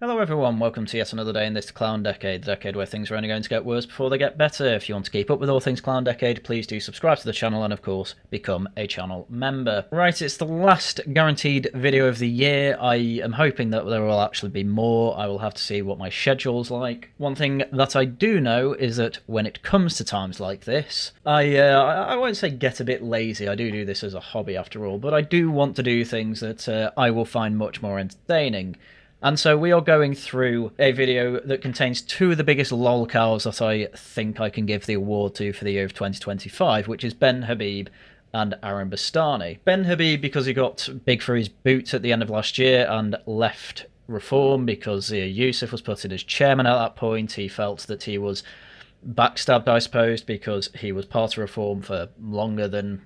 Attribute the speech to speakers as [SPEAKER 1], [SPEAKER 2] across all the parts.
[SPEAKER 1] Hello everyone, welcome to yet another day in this Clown Decade, the decade where things are only going to get worse before they get better. If you want to keep up with all things Clown Decade, please do subscribe to the channel and of course become a channel member. Right, it's the last guaranteed video of the year. I am hoping that there will actually be more. I will have to see what my schedule's like. One thing that I do know is that when it comes to times like this, I won't say get a bit lazy, I do this as a hobby after all, but I do want to do things that I will find much more entertaining. And so we are going through a video that contains two of the biggest lolcows that I think I can give the award to for the year of 2025, which is Ben Habib and Aaron Bastani. Ben Habib because he got big for his boots at the end of last year and left Reform because Yusuf was put in as chairman at that point. He felt that he was backstabbed, I suppose, because he was part of Reform for longer than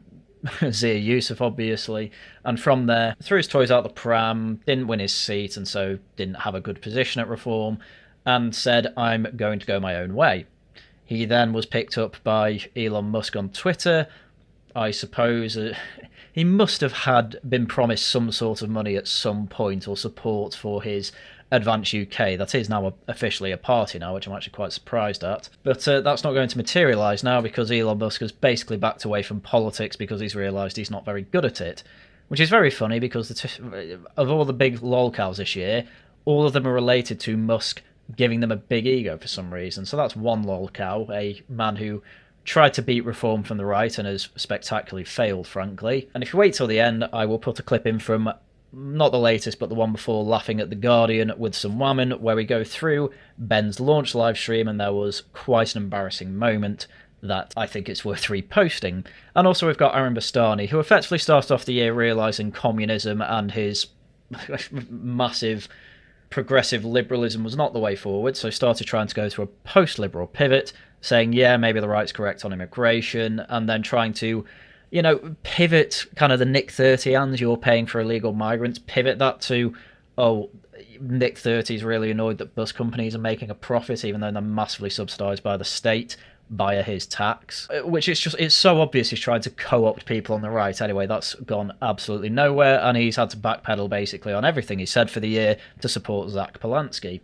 [SPEAKER 1] Zia Yusuf, obviously, and from there threw his toys out the pram, didn't win his seat and so didn't have a good position at Reform, and said, I'm going to go my own way. He then was picked up by Elon Musk on Twitter. I suppose he must have been promised some sort of money at some point or support for his Advance UK. That is now officially a party now, which I'm actually quite surprised at. But that's not going to materialise now because Elon Musk has basically backed away from politics because he's realised he's not very good at it. Which is very funny because of all the big lolcows this year, all of them are related to Musk giving them a big ego for some reason. So that's one lolcow, a man who tried to beat Reform from the right and has spectacularly failed, frankly. And if you wait till the end, I will put a clip in from not the latest, but the one before, Laughing at the Guardian with some women, where we go through Ben's launch live stream, and there was quite an embarrassing moment that I think it's worth reposting. And also we've got Aaron Bastani, who effectively started off the year realising communism and his massive progressive liberalism was not the way forward, so started trying to go through a post-liberal pivot, saying, yeah, maybe the right's correct on immigration, and then trying to pivot kind of the Nick 30ans, you're paying for illegal migrants, pivot that to, oh, Nick 30 is really annoyed that bus companies are making a profit even though they're massively subsidised by the state via his tax, which it's so obvious he's trying to co-opt people on the right. Anyway, that's gone absolutely nowhere, and he's had to backpedal basically on everything he said for the year to support Zach Polanski.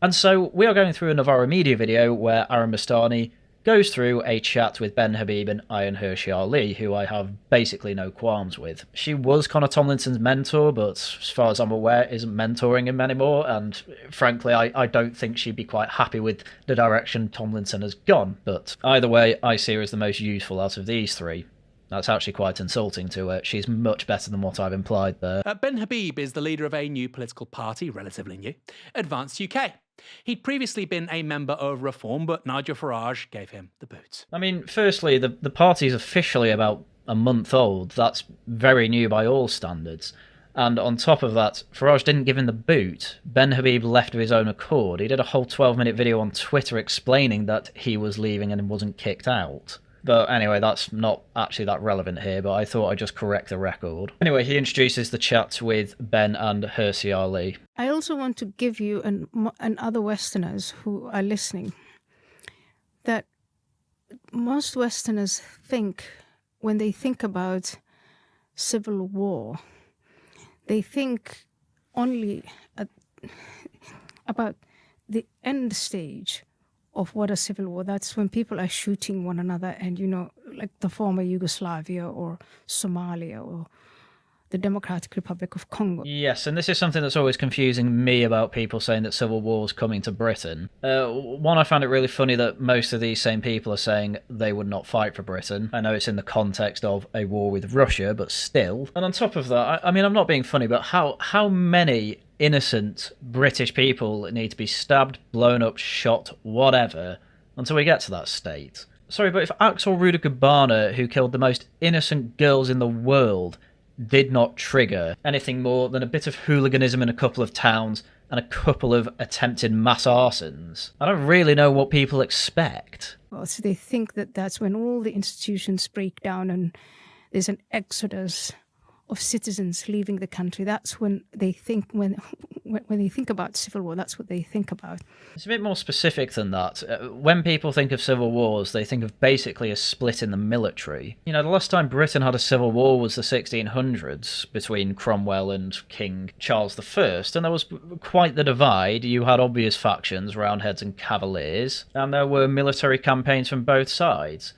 [SPEAKER 1] And so we are going through a Novara Media video where Aaron Bastani goes through a chat with Ben Habib and Ayaan Hirsi, who I have basically no qualms with. She was Connor Tomlinson's mentor, but as far as I'm aware, isn't mentoring him anymore, and frankly, I don't think she'd be quite happy with the direction Tomlinson has gone. But either way, I see her as the most useful out of these three. That's actually quite insulting to her. She's much better than what I've implied there.
[SPEAKER 2] Ben Habib is the leader of a new political party, relatively new, Advance UK. He'd previously been a member of Reform, but Nigel Farage gave him the boot.
[SPEAKER 1] I mean, firstly, the party's officially about a month old. That's very new by all standards. And on top of that, Farage didn't give him the boot. Ben Habib left of his own accord. He did a whole 12-minute video on Twitter explaining that he was leaving and wasn't kicked out. But anyway, that's not actually that relevant here, but I thought I'd just correct the record. Anyway, he introduces the chat with Ben and Hirsi.
[SPEAKER 3] I also want to give you and other Westerners who are listening that most Westerners think, when they think about civil war, they think only about the end stage of what a civil war. That's when people are shooting one another and, like the former Yugoslavia or Somalia or the Democratic Republic of Congo.
[SPEAKER 1] Yes, and this is something that's always confusing me about people saying that civil war's coming to Britain. One, I found it really funny that most of these same people are saying they would not fight for Britain. I know it's in the context of a war with Russia, but still. And on top of that, I mean, I'm not being funny, but how many innocent British people need to be stabbed, blown up, shot, whatever, until we get to that state? Sorry, but if Axel Rudiger Barner, who killed the most innocent girls in the world, did not trigger anything more than a bit of hooliganism in a couple of towns and a couple of attempted mass arsons, I don't really know what people expect.
[SPEAKER 3] Well, so they think that that's when all the institutions break down and there's an exodus of citizens leaving the country. That's when they think, when they think about civil war, that's what they think about.
[SPEAKER 1] It's a bit more specific than that. When people think of civil wars, they think of basically a split in the military. You know, the last time Britain had a civil war was the 1600s between Cromwell and King Charles I, and there was quite the divide. You had obvious factions, Roundheads and Cavaliers, and there were military campaigns from both sides.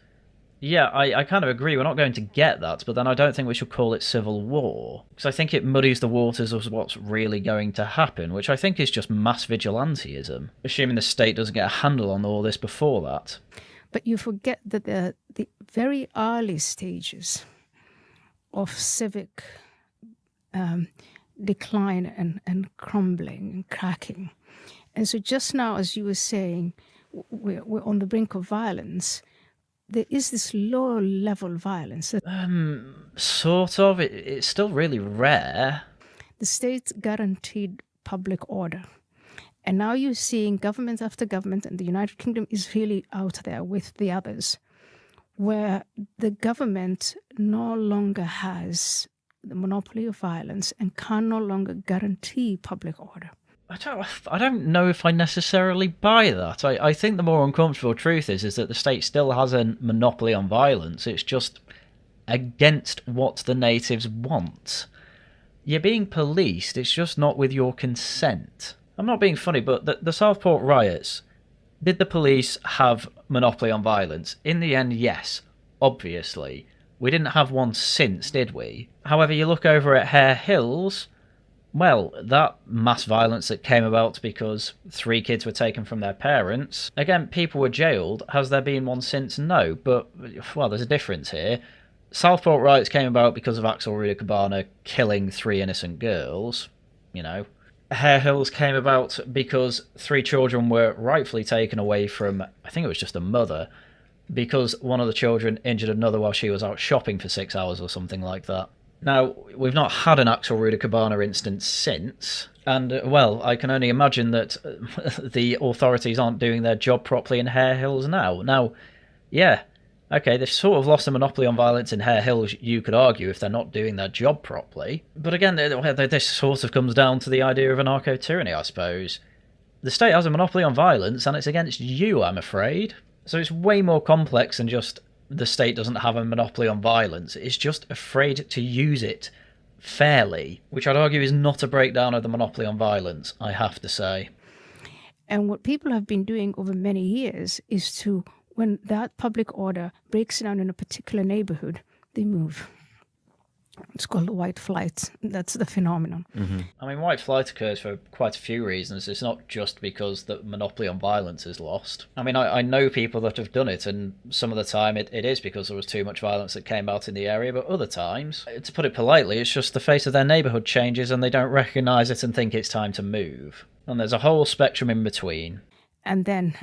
[SPEAKER 1] Yeah, I kind of agree. We're not going to get that, but then I don't think we should call it civil war, because I think it muddies the waters of what's really going to happen, which I think is just mass vigilantism, assuming the state doesn't get a handle on all this before that.
[SPEAKER 3] But you forget that the very early stages of civic decline and crumbling and cracking. And so just now, as you were saying, we're on the brink of violence. There is this lower level violence.
[SPEAKER 1] Sort of. It's still really rare.
[SPEAKER 3] The state guaranteed public order. And now you're seeing government after government, and the United Kingdom is really out there with the others, where the government no longer has the monopoly of violence and can no longer guarantee public order.
[SPEAKER 1] I don't know if I necessarily buy that. I think the more uncomfortable truth is that the state still has a monopoly on violence. It's just against what the natives want. You're being policed, it's just not with your consent. I'm not being funny, but the Southport riots, did the police have monopoly on violence? In the end, yes, obviously. We didn't have one since, did we? However, you look over at Hare Hills, well, that mass violence that came about because 3 kids were taken from their parents, again, people were jailed. Has there been one since? No, but, well, there's a difference here. Southport riots came about because of Axel Rudakabana killing 3 innocent girls, you know. Hare Hills came about because 3 children were rightfully taken away from, I think it was just a mother, because one of the children injured another while she was out shopping for 6 hours or something like that. Now, we've not had an Axel Rudakabana instance since, and, well, I can only imagine that the authorities aren't doing their job properly in Hare Hills now. Now, yeah, okay, they've sort of lost a monopoly on violence in Hare Hills, you could argue, if they're not doing their job properly. But again, this sort of comes down to the idea of anarcho-tyranny, I suppose. The state has a monopoly on violence, and it's against you, I'm afraid. So it's way more complex than just the state doesn't have a monopoly on violence. It's just afraid to use it fairly, which I'd argue is not a breakdown of the monopoly on violence, I have to say.
[SPEAKER 3] And what people have been doing over many years is to, when that public order breaks down in a particular neighborhood, they move. It's called white flight. That's the phenomenon.
[SPEAKER 1] Mm-hmm. I mean, white flight occurs for quite a few reasons. It's not just because the monopoly on violence is lost. I mean, I know people that have done it, and some of the time it is because there was too much violence that came out in the area, but other times, to put it politely, it's just the face of their neighbourhood changes and they don't recognise it and think it's time to move. And there's a whole spectrum in between.
[SPEAKER 3] And then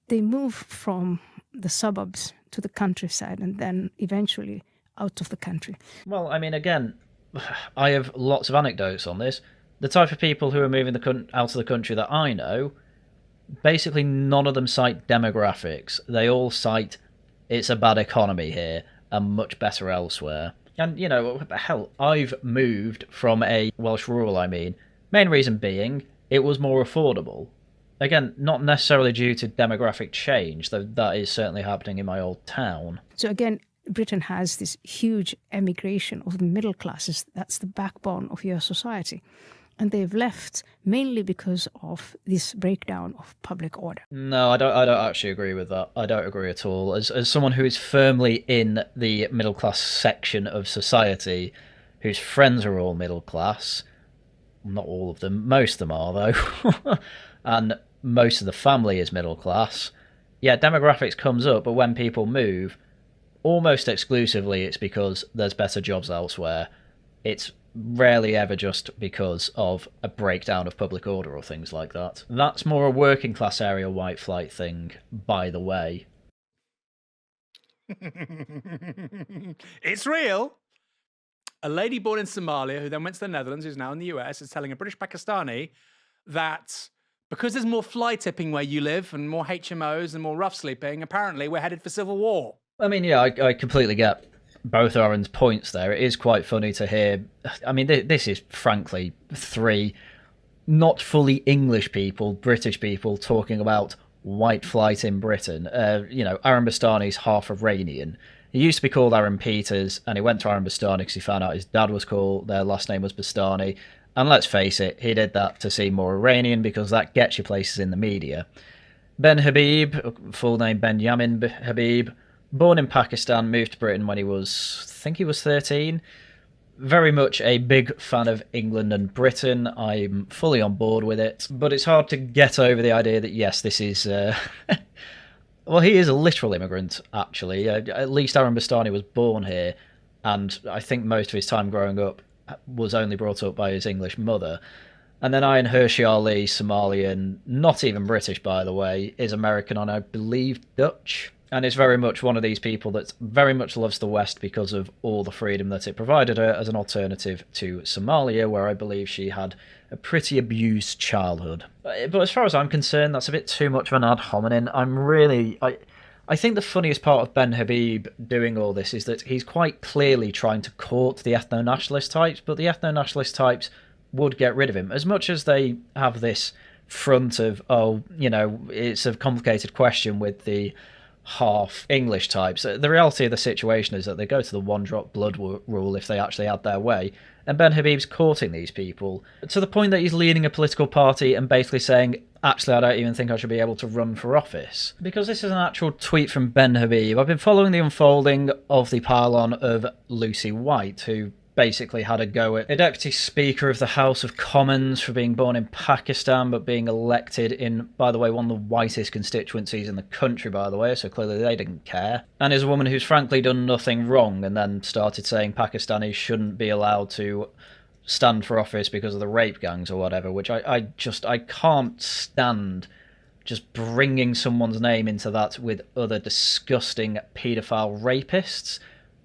[SPEAKER 3] they move from the suburbs to the countryside, and then eventually out of the country.
[SPEAKER 1] Well, I mean, again, I have lots of anecdotes on this. The type of people who are moving out of the country that I know, basically none of them cite demographics. They all cite it's a bad economy here and much better elsewhere. And, you know, hell, I've moved from a Welsh rural, main reason being it was more affordable. Again, not necessarily due to demographic change, though that is certainly happening in my old town.
[SPEAKER 3] So again, Britain has this huge emigration of the middle classes. That's the backbone of your society. And they've left mainly because of this breakdown of public order.
[SPEAKER 1] No, I don't actually agree with that. I don't agree at all. As someone who is firmly in the middle class section of society, whose friends are all middle class, not all of them, most of them are though, and most of the family is middle class, yeah, demographics comes up, but when people move, almost exclusively it's because there's better jobs elsewhere. It's rarely ever just because of a breakdown of public order or things like that. That's more a working class area white flight thing, by the way.
[SPEAKER 2] It's real. A lady born in Somalia who then went to the Netherlands, who's now in the US, is telling a British Pakistani that because there's more fly tipping where you live and more HMOs and more rough sleeping, apparently we're headed for civil war.
[SPEAKER 1] I mean, yeah, I completely get both Aaron's points there, it is quite funny to hear. I mean, this is frankly three not fully English people, British people, talking about white flight in Britain. Aaron Bastani's half Iranian. He used to be called Aaron Peters, and he went to Aaron Bastani because he found out his dad was called, their last name was Bastani. And let's face it, he did that to seem more Iranian because that gets you places in the media. Ben Habib, full name Benjamin Habib, born in Pakistan, moved to Britain when he was 13. Very much a big fan of England and Britain. I'm fully on board with it. But it's hard to get over the idea that, yes, this is... well, he is a literal immigrant, actually. At least Aaron Bastani was born here. And I think most of his time growing up was only brought up by his English mother. And then Hirsi Ali, Somalian, not even British, by the way, is American and I believe Dutch. And is very much one of these people that very much loves the West because of all the freedom that it provided her as an alternative to Somalia, where I believe she had a pretty abused childhood. But as far as I'm concerned, that's a bit too much of an ad hominem. I think the funniest part of Ben Habib doing all this is that he's quite clearly trying to court the ethno-nationalist types, but the ethno-nationalist types would get rid of him. As much as they have this front of, it's a complicated question with the half English types. The reality of the situation is that they go to the one drop blood rule if they actually had their way, and Ben Habib's courting these people to the point that he's leading a political party and basically saying, actually, I don't even think I should be able to run for office. Because this is an actual tweet from Ben Habib. I've been following the unfolding of the pylon of Lucy White, who basically had a go at a deputy speaker of the House of Commons for being born in Pakistan but being elected in, by the way, one of the whitest constituencies in the country, by the way, so clearly they didn't care, and is a woman who's frankly done nothing wrong and then started saying Pakistanis shouldn't be allowed to stand for office because of the rape gangs or whatever, which I can't stand just bringing someone's name into that with other disgusting paedophile rapists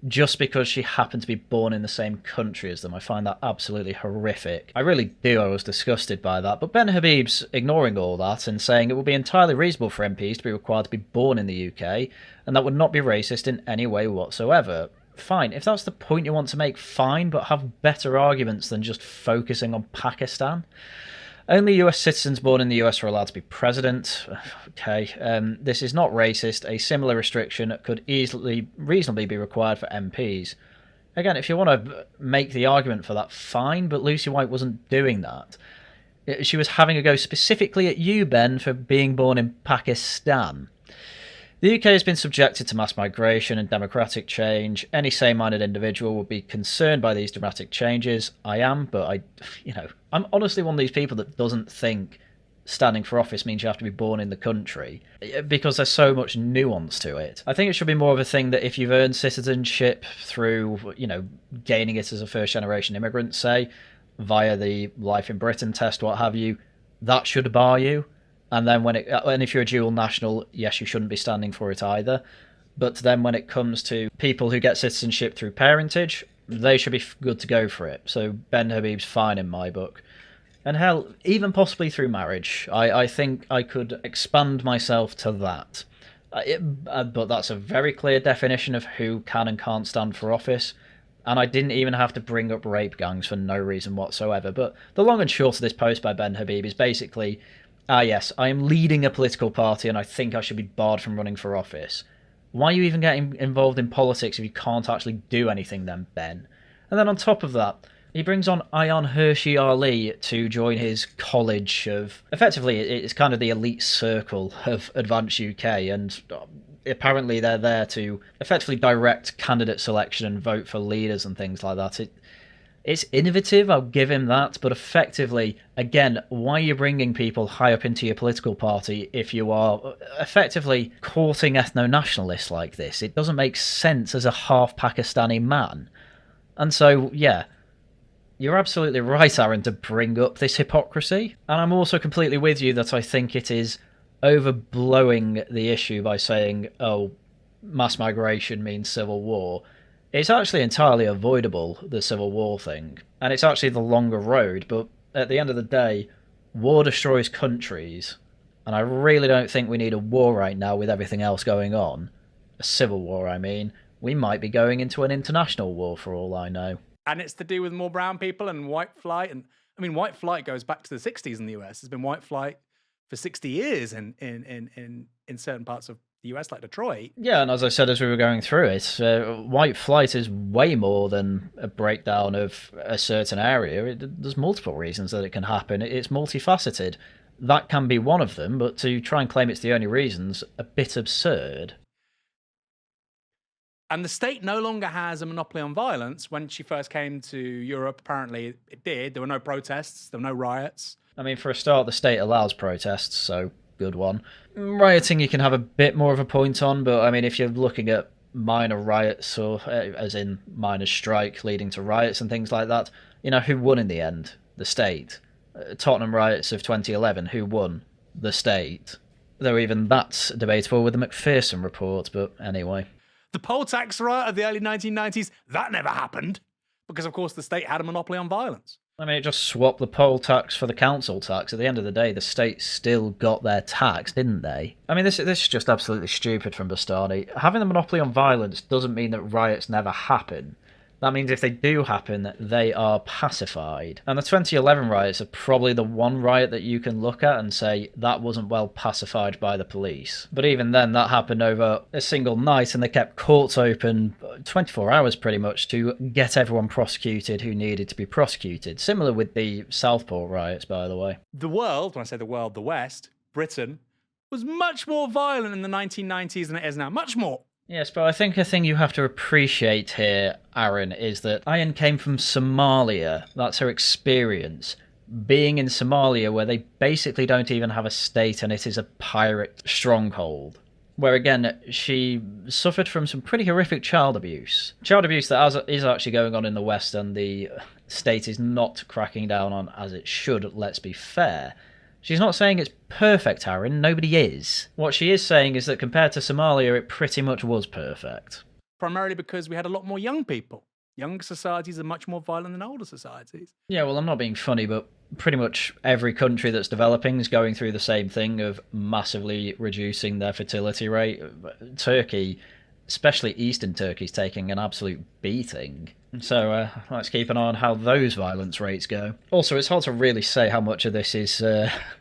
[SPEAKER 1] just because she happened to be born in the same country as them. I find that absolutely horrific. I really do. I was disgusted by that. But Ben Habib's ignoring all that and saying it would be entirely reasonable for MPs to be required to be born in the UK, and that would not be racist in any way whatsoever. Fine, if that's the point you want to make, fine, but have better arguments than just focusing on Pakistan. Only US citizens born in the US are allowed to be president. Okay, this is not racist. A similar restriction could reasonably be required for MPs. Again, if you want to make the argument for that, fine, but Lucy White wasn't doing that. She was having a go specifically at you, Ben, for being born in Pakistan. The UK has been subjected to mass migration and democratic change. Any sane-minded individual would be concerned by these dramatic changes. I am, but I'm honestly one of these people that doesn't think standing for office means you have to be born in the country, because there's so much nuance to it. I think it should be more of a thing that if you've earned citizenship through, gaining it as a first-generation immigrant, say, via the Life in Britain test, what have you, that should bar you. And then and if you're a dual national, yes, you shouldn't be standing for it either. But then when it comes to people who get citizenship through parentage, they should be good to go for it. So Ben Habib's fine in my book. And hell, even possibly through marriage. I think I could expand myself to that. But that's a very clear definition of who can and can't stand for office. And I didn't even have to bring up rape gangs for no reason whatsoever. But the long and short of this post by Ben Habib is basically... yes, I am leading a political party and I think I should be barred from running for office. Why are you even getting involved in politics if you can't actually do anything then, Ben? And then on top of that, he brings on Ayaan Hirsi Ali to join his college of... Effectively, it's kind of the elite circle of Advanced UK, and apparently they're there to effectively direct candidate selection and vote for leaders and things like that. It's innovative, I'll give him that, but effectively, again, why are you bringing people high up into your political party if you are effectively courting ethno-nationalists like this? It doesn't make sense as a half Pakistani man. And so, yeah, you're absolutely right, Aaron, to bring up this hypocrisy. And I'm also completely with you that I think it is overblowing the issue by saying, oh, mass migration means civil war. It's actually entirely avoidable, the Civil War thing, and it's actually the longer road, but at the end of the day, war destroys countries, and I really don't think we need a war right now with everything else going on. A civil war, I mean. we might be going into an international war for all I know.
[SPEAKER 2] And it's to do with more brown people and white flight. And I mean, white flight goes back to the 60s in the US. There's been white flight for 60 years in certain parts of the US, like Detroit.
[SPEAKER 1] Yeah, and as I said as we were going through it, white flight is way more than a breakdown of a certain area. There's multiple reasons that it can happen. It's multifaceted. That can be one of them, but to try and claim it's the only reason's a bit absurd.
[SPEAKER 2] And the state no longer has a monopoly on violence. When she first came to Europe, apparently it did. There were no protests, there were no riots.
[SPEAKER 1] I mean, for a start, the state allows protests, so good one. Rioting you can have a bit more of a point on, but I mean, if you're looking at minor riots, or as in minor strike leading to riots and things like that, you know, who won in the end? The state. Tottenham riots of 2011, who won? The state. Though even that's debatable with the McPherson report, but anyway.
[SPEAKER 2] The poll tax riot of the early 1990s, that never happened because, of course, the state had a monopoly on violence.
[SPEAKER 1] I mean, it just swapped the poll tax for the council tax. At the end of the day, the state still got their tax, didn't they? I mean, this is just absolutely stupid from Bastani. Having the monopoly on violence doesn't mean that riots never happen. That means if they do happen, they are pacified. And the 2011 riots are probably the one riot that you can look at and say that wasn't well pacified by the police. But even then, that happened over a single night, and they kept courts open 24 hours pretty much to get everyone prosecuted who needed to be prosecuted. Similar with the Southport riots, by the way.
[SPEAKER 2] The world, when I say the world, the West, Britain, was much more violent in the 1990s than it is now. Much more.
[SPEAKER 1] Yes, but I think a thing you have to appreciate here, Aaron, is that Ayaan came from Somalia. That's her experience. Being in Somalia, where they basically don't even have a state and it is a pirate stronghold. Where, again, she suffered from some pretty horrific child abuse. Child abuse that is actually going on in the West and the state is not cracking down on as it should, let's be fair. She's not saying it's perfect, Aaron. Nobody is. What she is saying is that compared to Somalia, it pretty much was perfect.
[SPEAKER 2] Primarily because we had a lot more young people. Younger societies are much more violent than older societies.
[SPEAKER 1] Yeah, well, I'm not being funny, but pretty much every country that's developing is going through the same thing of massively reducing their fertility rate. Turkey, especially Eastern Turkey, is taking an absolute beating. So let's keep an eye on how those violence rates go. Also, it's hard to really say how much of this is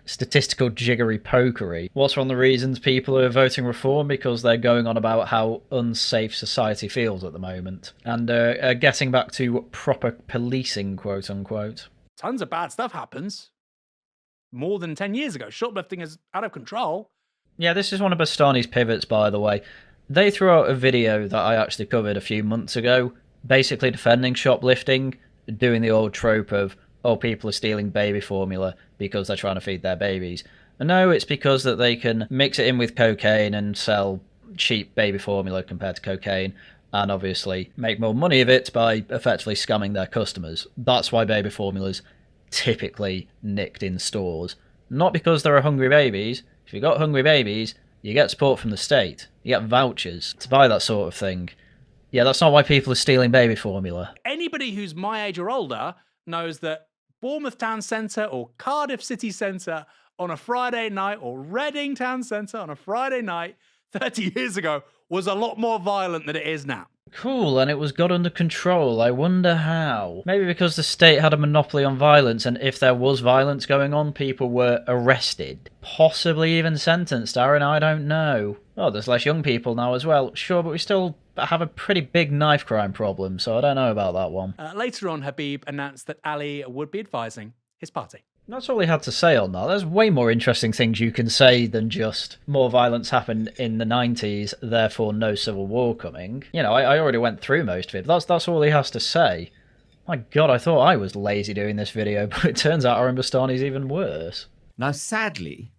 [SPEAKER 1] statistical jiggery pokery. What's one of the reasons people are voting reform? Because they're going on about how unsafe society feels at the moment. And getting back to proper policing, quote unquote.
[SPEAKER 2] Tons of bad stuff happens. More than 10 years ago. Shoplifting is out of control.
[SPEAKER 1] Yeah, this is one of Bastani's pivots, by the way. They threw out a video that I actually covered a few months ago, basically defending shoplifting, doing the old trope of, oh, people are stealing baby formula because they're trying to feed their babies. And no, it's because that they can mix it in with cocaine and sell cheap baby formula compared to cocaine, and obviously make more money of it by effectively scamming their customers. That's why baby formula's typically nicked in stores. Not because there are hungry babies. If you've got hungry babies, you get support from the state. You get vouchers to buy that sort of thing. Yeah, that's not why people are stealing baby formula.
[SPEAKER 2] Anybody who's my age or older knows that Bournemouth Town Centre or Cardiff City Centre on a Friday night, or Reading Town Centre on a Friday night 30 years ago was a lot more violent than it is now.
[SPEAKER 1] Cool, and it was got under control. I wonder how. Maybe because the state had a monopoly on violence, and if there was violence going on, people were arrested. Possibly even sentenced, Aaron, I don't know. Oh, there's less young people now as well. Sure, but we still have a pretty big knife crime problem, so I don't know about that one.
[SPEAKER 2] Later on, Habib announced that Ali would be advising his party.
[SPEAKER 1] That's all he had to say on that. There's way more interesting things you can say than just more violence happened in the 90s, therefore no civil war coming. You know, I already went through most of it. That's all he has to say. My God, I thought I was lazy doing this video, but it turns out Aaron Bastani's even worse.
[SPEAKER 4] Now, sadly,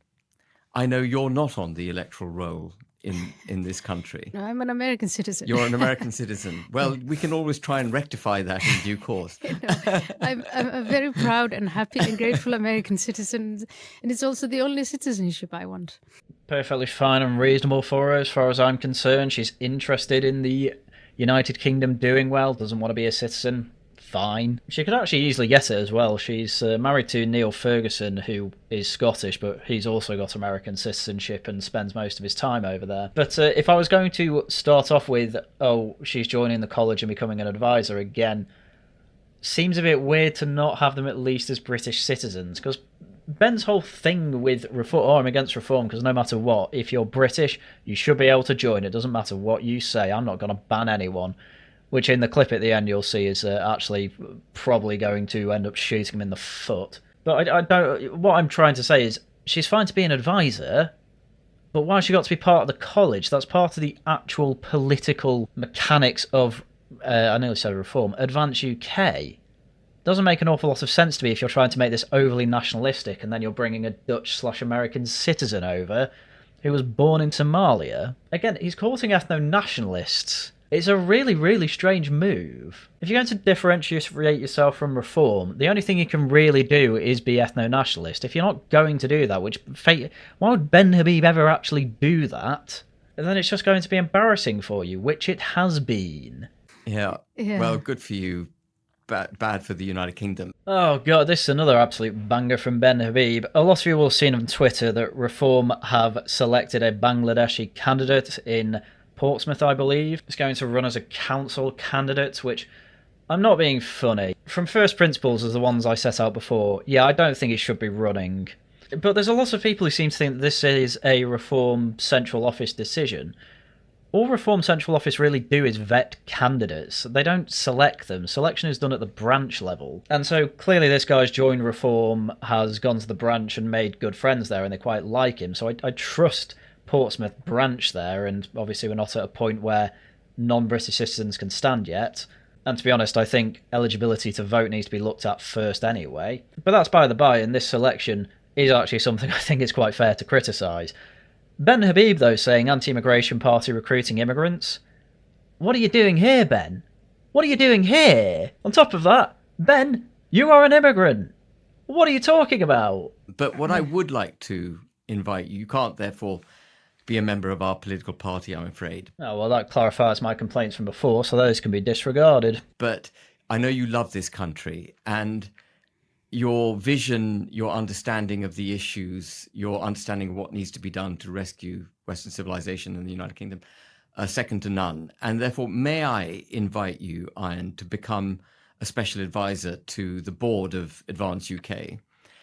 [SPEAKER 4] I know you're not on the electoral roll in this country.
[SPEAKER 3] No, I'm an American citizen.
[SPEAKER 4] You're an American citizen. Well, we can always try and rectify that in due course.
[SPEAKER 3] No, I'm a very proud and happy and grateful American citizen, and it's also the only citizenship I want.
[SPEAKER 1] Perfectly fine and reasonable for her, as far as I'm concerned. She's interested in the United Kingdom doing well, doesn't want to be a citizen. fine. She could actually easily get it as well. She's married to Neil Ferguson, who is Scottish, but he's also got American citizenship and spends most of his time over there. But if I was going to start off with, oh, she's joining the college and becoming an advisor again, seems a bit weird to not have them at least as British citizens, because Ben's whole thing with reform, I'm against reform, because no matter what, if you're British, you should be able to join. It doesn't matter what you say. I'm not going to ban anyone. Which in the clip at the end you'll see is actually probably going to end up shooting him in the foot. But I don't. What I'm trying to say is she's fine to be an advisor, but why has she got to be part of the college? That's part of the actual political mechanics of, I nearly said reform, Advance UK. Doesn't make an awful lot of sense to me if you're trying to make this overly nationalistic and then you're bringing a Dutch/American citizen over who was born in Somalia. Again, he's courting ethno-nationalists. It's a really, really strange move. If you're going to differentiate yourself from reform, the only thing you can really do is be ethno-nationalist. If you're not going to do that, why would Ben Habib ever actually do that? And then it's just going to be embarrassing for you, which it has been.
[SPEAKER 4] Yeah. Well, good for you. Bad for the United Kingdom.
[SPEAKER 1] Oh god, this is another absolute banger from Ben Habib. A lot of you will have seen on Twitter that Reform have selected a Bangladeshi candidate in Portsmouth, I believe. It's going to run as a council candidate, which, I'm not being funny. From first principles as the ones I set out before, yeah, I don't think it should be running. But there's a lot of people who seem to think that this is a Reform Central Office decision. All Reform Central Office really do is vet candidates. They don't select them. Selection is done at the branch level. And so clearly this guy's joined Reform, has gone to the branch and made good friends there, and they quite like him. So I trust Portsmouth branch there, and obviously we're not at a point where non-British citizens can stand yet. And to be honest, I think eligibility to vote needs to be looked at first anyway. But that's by the by, and this selection is actually something I think is quite fair to criticise. Ben Habib, though, saying anti-immigration party recruiting immigrants. What are you doing here, Ben? What are you doing here? On top of that, Ben, you are an immigrant. What are you talking about?
[SPEAKER 4] But what I would like to invite you can't therefore be a member of our political party, I'm afraid.
[SPEAKER 1] Oh, well, that clarifies my complaints from before, so those can be disregarded.
[SPEAKER 4] But I know you love this country, and your vision, your understanding of the issues, your understanding of what needs to be done to rescue Western civilization in the United Kingdom are second to none. And therefore, may I invite you, Ayaan, to become a special advisor to the board of Advance UK,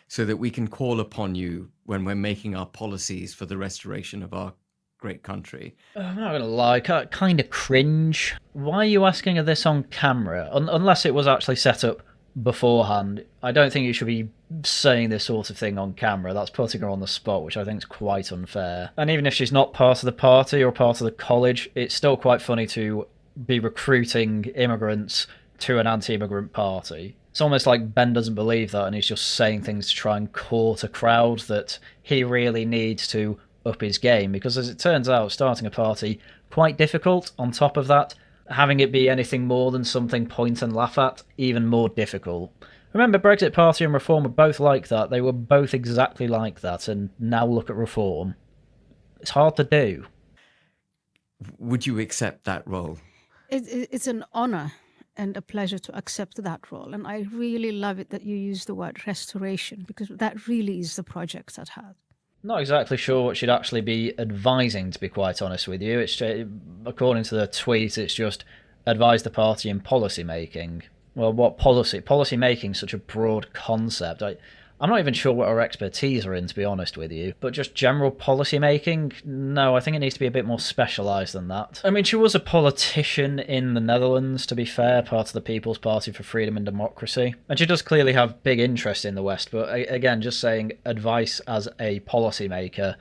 [SPEAKER 4] so that we can call upon you when we're making our policies for the restoration of our great country.
[SPEAKER 1] I'm not going to lie, kind of cringe. Why are you asking her this on camera? Unless it was actually set up beforehand. I don't think you should be saying this sort of thing on camera. That's putting her on the spot, which I think is quite unfair. And even if she's not part of the party or part of the college, it's still quite funny to be recruiting immigrants to an anti-immigrant party. It's almost like Ben doesn't believe that and he's just saying things to try and court a crowd that he really needs to up his game, because as it turns out, starting a party, quite difficult. On top of that, having it be anything more than something point and laugh at, even more difficult. Remember, Brexit Party and Reform were both like that. They were both exactly like that, and now look at Reform. It's hard to do.
[SPEAKER 4] Would you accept that role?
[SPEAKER 3] It's an honour and a pleasure to accept that role. And I really love it that you use the word restoration, because that really is the project at hand.
[SPEAKER 1] Not exactly sure what she'd actually be advising, to be quite honest with you. It's according to the tweet, it's just advise the party in policy making. Well, what policy? Policy making is such a broad concept. I'm not even sure what her expertise are in, to be honest with you. But just general policy making? No, I think it needs to be a bit more specialised than that. I mean, she was a politician in the Netherlands, to be fair, part of the People's Party for Freedom and Democracy. And she does clearly have big interest in the West, but again, just saying advice as a policy maker,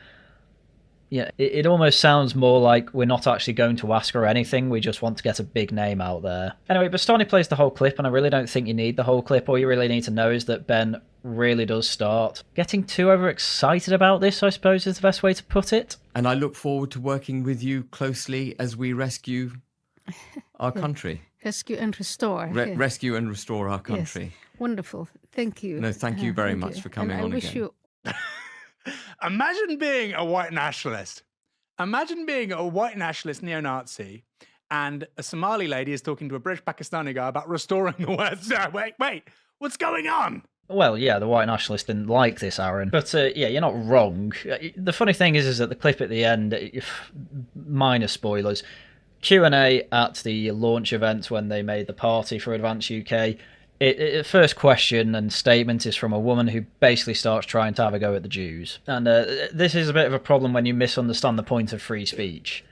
[SPEAKER 1] yeah, it almost sounds more like we're not actually going to ask her anything, we just want to get a big name out there. Anyway, Bastani plays the whole clip, and I really don't think you need the whole clip. All you really need to know is that Ben really does start getting too overexcited about this, I suppose is the best way to put it.
[SPEAKER 4] And I look forward to working with you closely as we rescue our country.
[SPEAKER 3] Rescue and restore.
[SPEAKER 4] Rescue and restore our country.
[SPEAKER 3] Yes. Wonderful. Thank you.
[SPEAKER 4] No, thank you very much for coming on
[SPEAKER 3] again. I wish you...
[SPEAKER 2] Imagine being a white nationalist. Imagine being a white nationalist neo-Nazi and a Somali lady is talking to a British Pakistani guy about restoring the West. Wait, what's going on?
[SPEAKER 1] Well, yeah, the white nationalists didn't like this, Aaron. But yeah, you're not wrong. The funny thing is that the clip at the end, minor spoilers, Q&A at the launch event when they made the party for Advance UK, first question and statement is from a woman who basically starts trying to have a go at the Jews. And this is a bit of a problem when you misunderstand the point of free speech.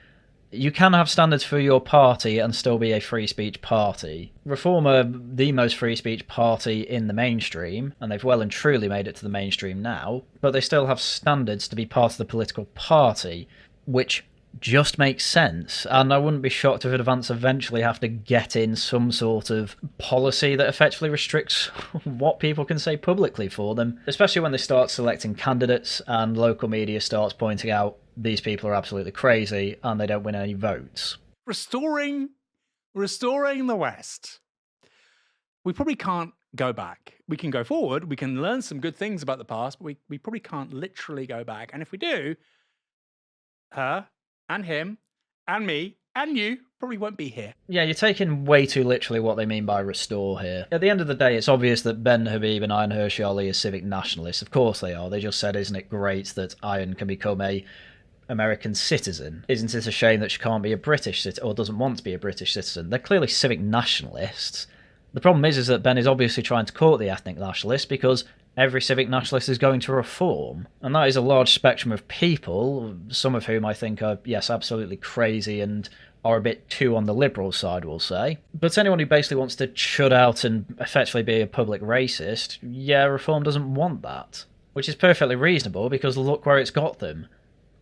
[SPEAKER 1] You can have standards for your party and still be a free speech party. Reform are the most free speech party in the mainstream, and they've well and truly made it to the mainstream now, but they still have standards to be part of the political party, which just makes sense. And I wouldn't be shocked if Advance eventually have to get in some sort of policy that effectively restricts what people can say publicly for them, especially when they start selecting candidates and local media starts pointing out these people are absolutely crazy and they don't win any votes.
[SPEAKER 2] Restoring the West. We probably can't go back. We can go forward. We can learn some good things about the past, but we probably can't literally go back. And if we do, her and him and me and you probably won't be here.
[SPEAKER 1] Yeah, you're taking way too literally what they mean by restore here. At the end of the day, it's obvious that Ben, Habib and Ayaan Hirsi are civic nationalists. Of course they are. They just said, isn't it great that Ayaan can become a American citizen? Isn't it a shame that she can't be a British citizen or doesn't want to be a British citizen? They're clearly civic nationalists. The problem is that Ben is obviously trying to court the ethnic nationalist because every civic nationalist is going to reform. And that is a large spectrum of people, some of whom I think are, yes, absolutely crazy and are a bit too on the liberal side, we'll say. But anyone who basically wants to shut out and effectively be a public racist, yeah, reform doesn't want that. Which is perfectly reasonable because look where it's got them.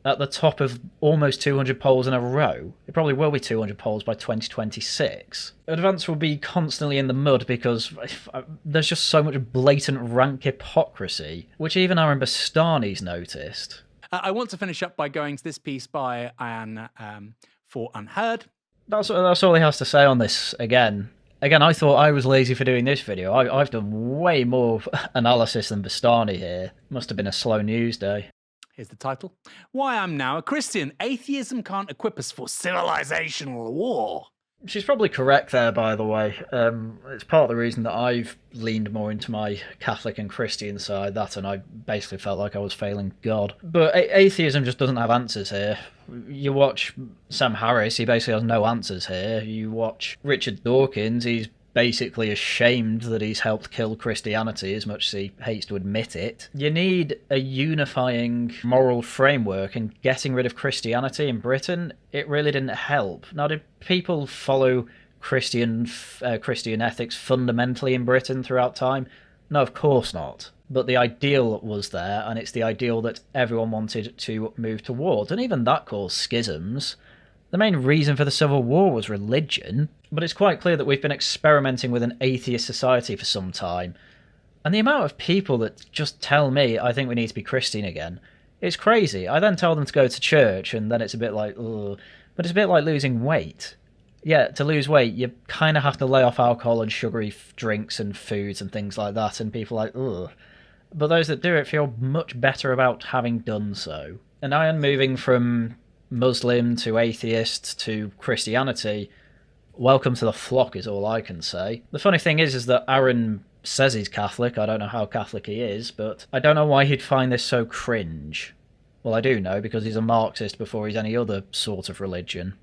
[SPEAKER 1] At the top of almost 200 polls in a row. It probably will be 200 polls by 2026. Advance will be constantly in the mud because there's just so much blatant rank hypocrisy, which even Aaron Bastani's noticed.
[SPEAKER 2] I want to finish up by going to this piece by Ayaan for Unheard.
[SPEAKER 1] That's all he has to say on this again. Again, I thought I was lazy for doing this video. I've done way more analysis than Bastani here. Must have been a slow news day.
[SPEAKER 2] Here's the title. Why I'm now a Christian. Atheism can't equip us for civilizational war.
[SPEAKER 1] She's probably correct there, by the way. It's part of the reason that I've leaned more into my Catholic and Christian side, that and I basically felt like I was failing God. But atheism just doesn't have answers here. You watch Sam Harris, he basically has no answers here. You watch Richard Dawkins, he's basically ashamed that he's helped kill Christianity as much as he hates to admit it. You need a unifying moral framework, and getting rid of Christianity in Britain, it really didn't help. Now, did people follow Christian ethics fundamentally in Britain throughout time? No, of course not. But the ideal was there, and it's the ideal that everyone wanted to move towards, and even that caused schisms. The main reason for the Civil War was religion, but it's quite clear that we've been experimenting with an atheist society for some time. And the amount of people that just tell me, I think we need to be Christian again, it's crazy. I then tell them to go to church, and then it's a bit like, ugh. But it's a bit like losing weight. Yeah, to lose weight, you kind of have to lay off alcohol and sugary drinks and foods and things like that, and people are like, ugh. But those that do it feel much better about having done so. And I am moving from Muslim to atheist to Christianity. Welcome to the flock is all I can say. The funny thing is that Aaron says he's Catholic. I don't know how Catholic he is, but I don't know why he'd find this so cringe. Well, I do know, because he's a Marxist before he's any other sort of religion.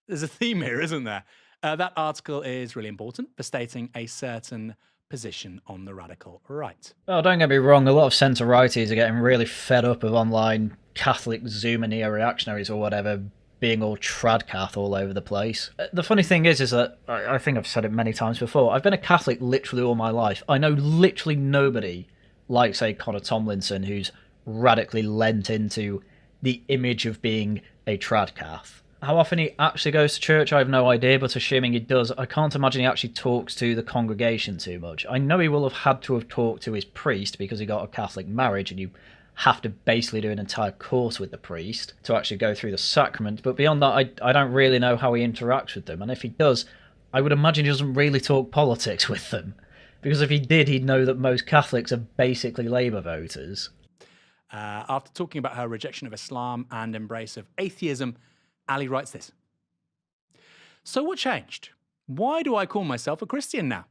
[SPEAKER 2] There's a theme here, isn't there? That article is really important for stating a certain position on the radical right.
[SPEAKER 1] Oh, don't get me wrong, a lot of centre-righties are getting really fed up of online Catholic Zoomer neo-reactionaries or whatever being all tradcath all over the place. The funny thing is that, I think I've said it many times before, I've been a Catholic literally all my life. I know literally nobody like, say, Connor Tomlinson, who's radically lent into the image of being a tradcath. How often he actually goes to church, I have no idea, but assuming he does, I can't imagine he actually talks to the congregation too much. I know he will have had to have talked to his priest because he got a Catholic marriage, and you have to basically do an entire course with the priest to actually go through the sacrament, but beyond that, I don't really know how he interacts with them, and if he does, I would imagine he doesn't really talk politics with them, because if he did, he'd know that most Catholics are basically Labour voters.
[SPEAKER 2] After talking about her rejection of Islam and embrace of atheism, Ali writes this. So what changed? Why do I call myself a Christian now?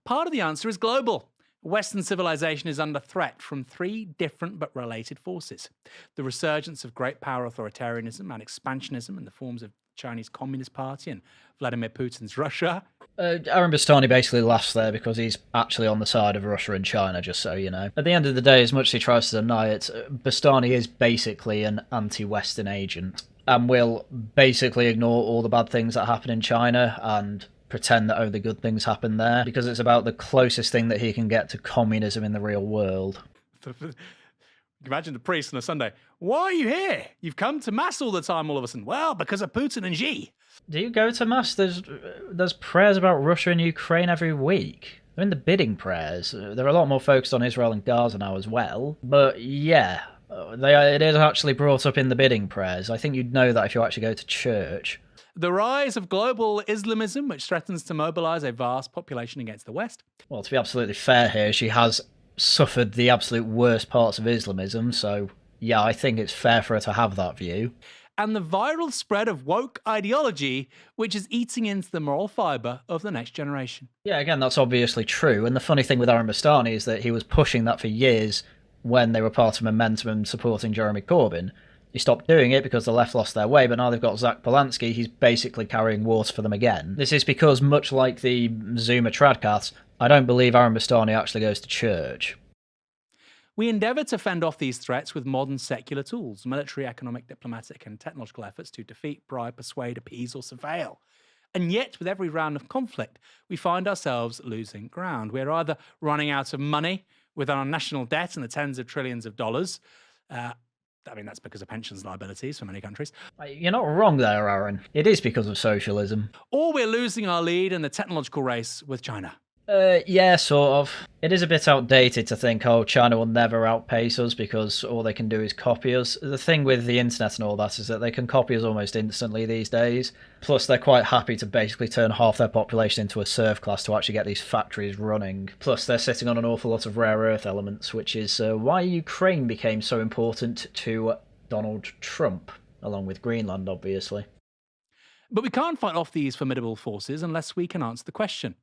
[SPEAKER 2] Part of the answer is global. Western civilization is under threat from three different but related forces. The resurgence of great power authoritarianism and expansionism in the forms of Chinese Communist Party and Vladimir Putin's Russia.
[SPEAKER 1] Aaron Bastani basically laughs there because he's actually on the side of Russia and China, just so you know. At the end of the day, as much as he tries to deny it, Bastani is basically an anti-Western agent and will basically ignore all the bad things that happen in China and pretend that only good things happen there, because it's about the closest thing that he can get to communism in the real world.
[SPEAKER 2] Imagine the priest on a Sunday. Why are you here? You've come to mass all the time all of a sudden. Well, because of Putin and Xi.
[SPEAKER 1] Do you go to mass? There's prayers about Russia and Ukraine every week. They're in the bidding prayers. They're a lot more focused on Israel and Gaza now as well. But yeah, it is actually brought up in the bidding prayers. I think you'd know that if you actually go to church.
[SPEAKER 2] The rise of global Islamism, which threatens to mobilize a vast population against the West.
[SPEAKER 1] Well, to be absolutely fair here, she has suffered the absolute worst parts of Islamism, so yeah, I think it's fair for her to have that view.
[SPEAKER 2] And the viral spread of woke ideology, which is eating into the moral fibre of the next generation.
[SPEAKER 1] Yeah, again, that's obviously true, and the funny thing with Aaron Bastani is that he was pushing that for years when they were part of Momentum and supporting Jeremy Corbyn. He stopped doing it because the left lost their way, but now they've got Zach Polanski, he's basically carrying water for them again. This is because, much like the Zoomer Tradcaths, I don't believe Aaron Bastani actually goes to church.
[SPEAKER 2] We endeavour to fend off these threats with modern secular tools, military, economic, diplomatic and technological efforts to defeat, bribe, persuade, appease or surveil. And yet, with every round of conflict, we find ourselves losing ground. We're either running out of money with our national debt in the tens of trillions of dollars, that's because of pensions liabilities for many countries.
[SPEAKER 1] You're not wrong there, Aaron. It is because of socialism.
[SPEAKER 2] Or we're losing our lead in the technological race with China.
[SPEAKER 1] Yeah, sort of. It is a bit outdated to think, oh, China will never outpace us because all they can do is copy us. The thing with the internet and all that is that they can copy us almost instantly these days. Plus, they're quite happy to basically turn half their population into a serf class to actually get these factories running. Plus, they're sitting on an awful lot of rare earth elements, which is why Ukraine became so important to Donald Trump, along with Greenland, obviously.
[SPEAKER 2] But we can't fight off these formidable forces unless we can answer the question.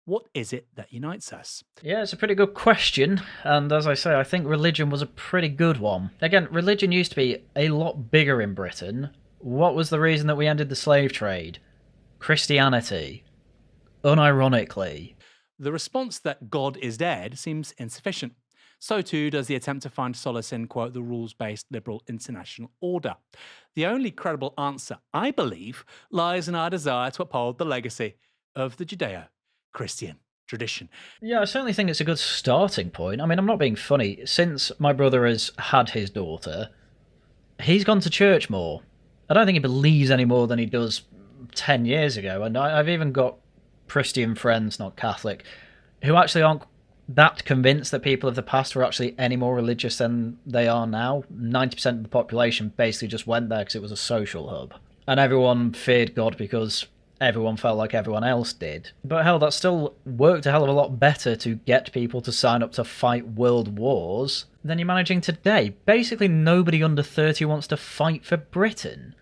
[SPEAKER 2] What is it that unites us?
[SPEAKER 1] Yeah, it's a pretty good question, and as I say, I think religion was a pretty good one. Again, religion used to be a lot bigger in Britain. What was the reason that we ended the slave trade? Christianity. Unironically.
[SPEAKER 2] The response that God is dead seems insufficient. So too does the attempt to find solace in, quote, the rules-based liberal international order. The only credible answer, I believe, lies in our desire to uphold the legacy of the Judeo-Christian tradition.
[SPEAKER 1] Yeah, I certainly think it's a good starting point. I mean, I'm not being funny. Since my brother has had his daughter, he's gone to church more. I don't think he believes any more than he does 10 years ago. And I've even got Christian friends, not Catholic, who actually aren't that convinced that people of the past were actually any more religious than they are now. 90% of the population basically just went there because it was a social hub. And everyone feared God because everyone felt like everyone else did. But hell, that still worked a hell of a lot better to get people to sign up to fight world wars than you're managing today. Basically, nobody under 30 wants to fight for Britain.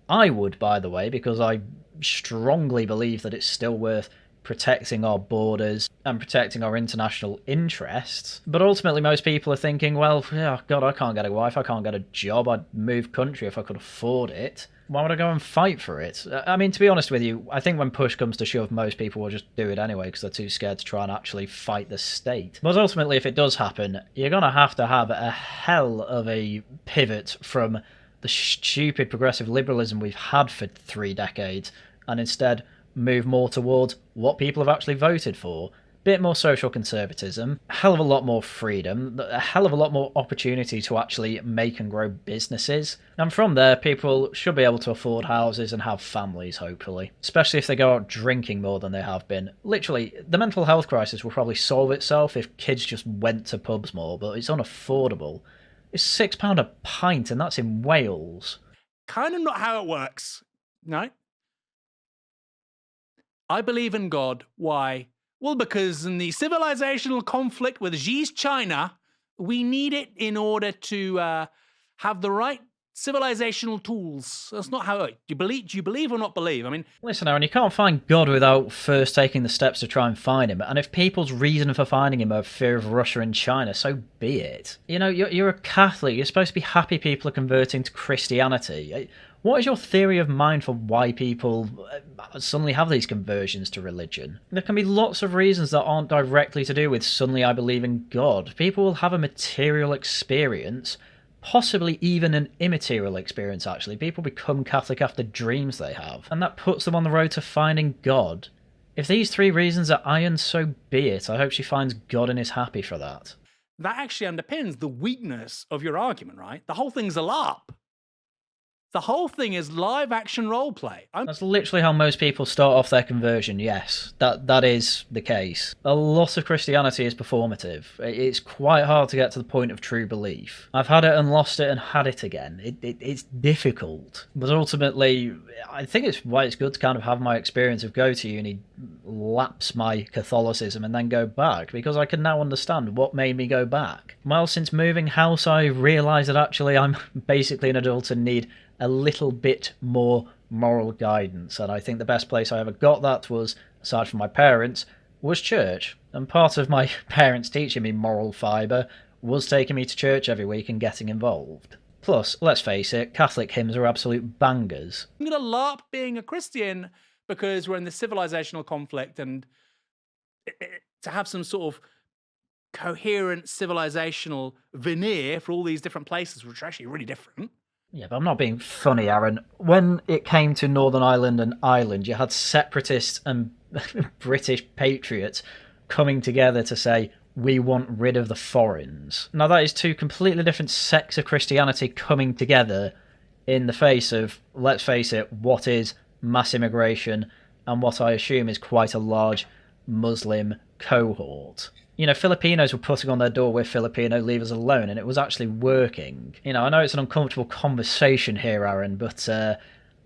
[SPEAKER 1] I would, by the way, because I strongly believe that it's still worth protecting our borders and protecting our international interests. But ultimately, most people are thinking, well, oh God, I can't get a wife, I can't get a job, I'd move country if I could afford it. Why would I go and fight for it? I mean, to be honest with you, I think when push comes to shove, most people will just do it anyway because they're too scared to try and actually fight the state. But ultimately, if it does happen, you're going to have a hell of a pivot from the stupid progressive liberalism we've had for 3 decades and instead move more towards what people have actually voted for. Bit more social conservatism, a hell of a lot more freedom, a hell of a lot more opportunity to actually make and grow businesses. And from there, people should be able to afford houses and have families, hopefully. Especially if they go out drinking more than they have been. Literally, the mental health crisis will probably solve itself if kids just went to pubs more, but it's unaffordable. It's £6 a pint, and that's in Wales.
[SPEAKER 2] Kind of not how it works, no? I believe in God. Why? Well, because in the civilizational conflict with Xi's China, we need it in order to have the right civilizational tools. That's not how. Do you believe or not believe? I mean,
[SPEAKER 1] Listen, Aaron, you can't find God without first taking the steps to try and find him. And if people's reason for finding him are fear of Russia and China, so be it. You know, you're a Catholic. You're supposed to be happy people are converting to Christianity. What is your theory of mind for why people suddenly have these conversions to religion? There can be lots of reasons that aren't directly to do with suddenly I believe in God. People will have a material experience, possibly even an immaterial experience, actually. People become Catholic after dreams they have, and that puts them on the road to finding God. If these three reasons are Ayaan, so be it. I hope she finds God and is happy for that.
[SPEAKER 2] that actually underpins the weakness of your argument, right? The whole thing's a LARP. The whole thing is live action role play.
[SPEAKER 1] That's literally how most people start off their conversion, yes. That is the case. A lot of Christianity is performative. It's quite hard to get to the point of true belief. I've had it and lost it and had it again. It's difficult. But ultimately, I think it's why it's good to kind of have my experience of go to uni, lapse my Catholicism and then go back, because I can now understand what made me go back. Well, since moving house, I realised that actually I'm basically an adult and need a little bit more moral guidance, and I think the best place I ever got that was, aside from my parents, was church. And part of my parents teaching me moral fibre was taking me to church every week and getting involved. Plus, let's face it, Catholic hymns are absolute bangers.
[SPEAKER 2] I'm going to LARP being a Christian because we're in this civilizational conflict, and to have some sort of coherent civilizational veneer for all these different places, which are actually really different.
[SPEAKER 1] Yeah, but I'm not being funny, Aaron. When it came to Northern Ireland and Ireland, you had separatists and British patriots coming together to say, we want rid of the foreigners. Now, that is two completely different sects of Christianity coming together in the face of, let's face it, what is mass immigration and what I assume is quite a large Muslim cohort. You know, Filipinos were putting on their door, we're Filipino, leave us alone, and it was actually working. You know, I know it's an uncomfortable conversation here, Aaron, but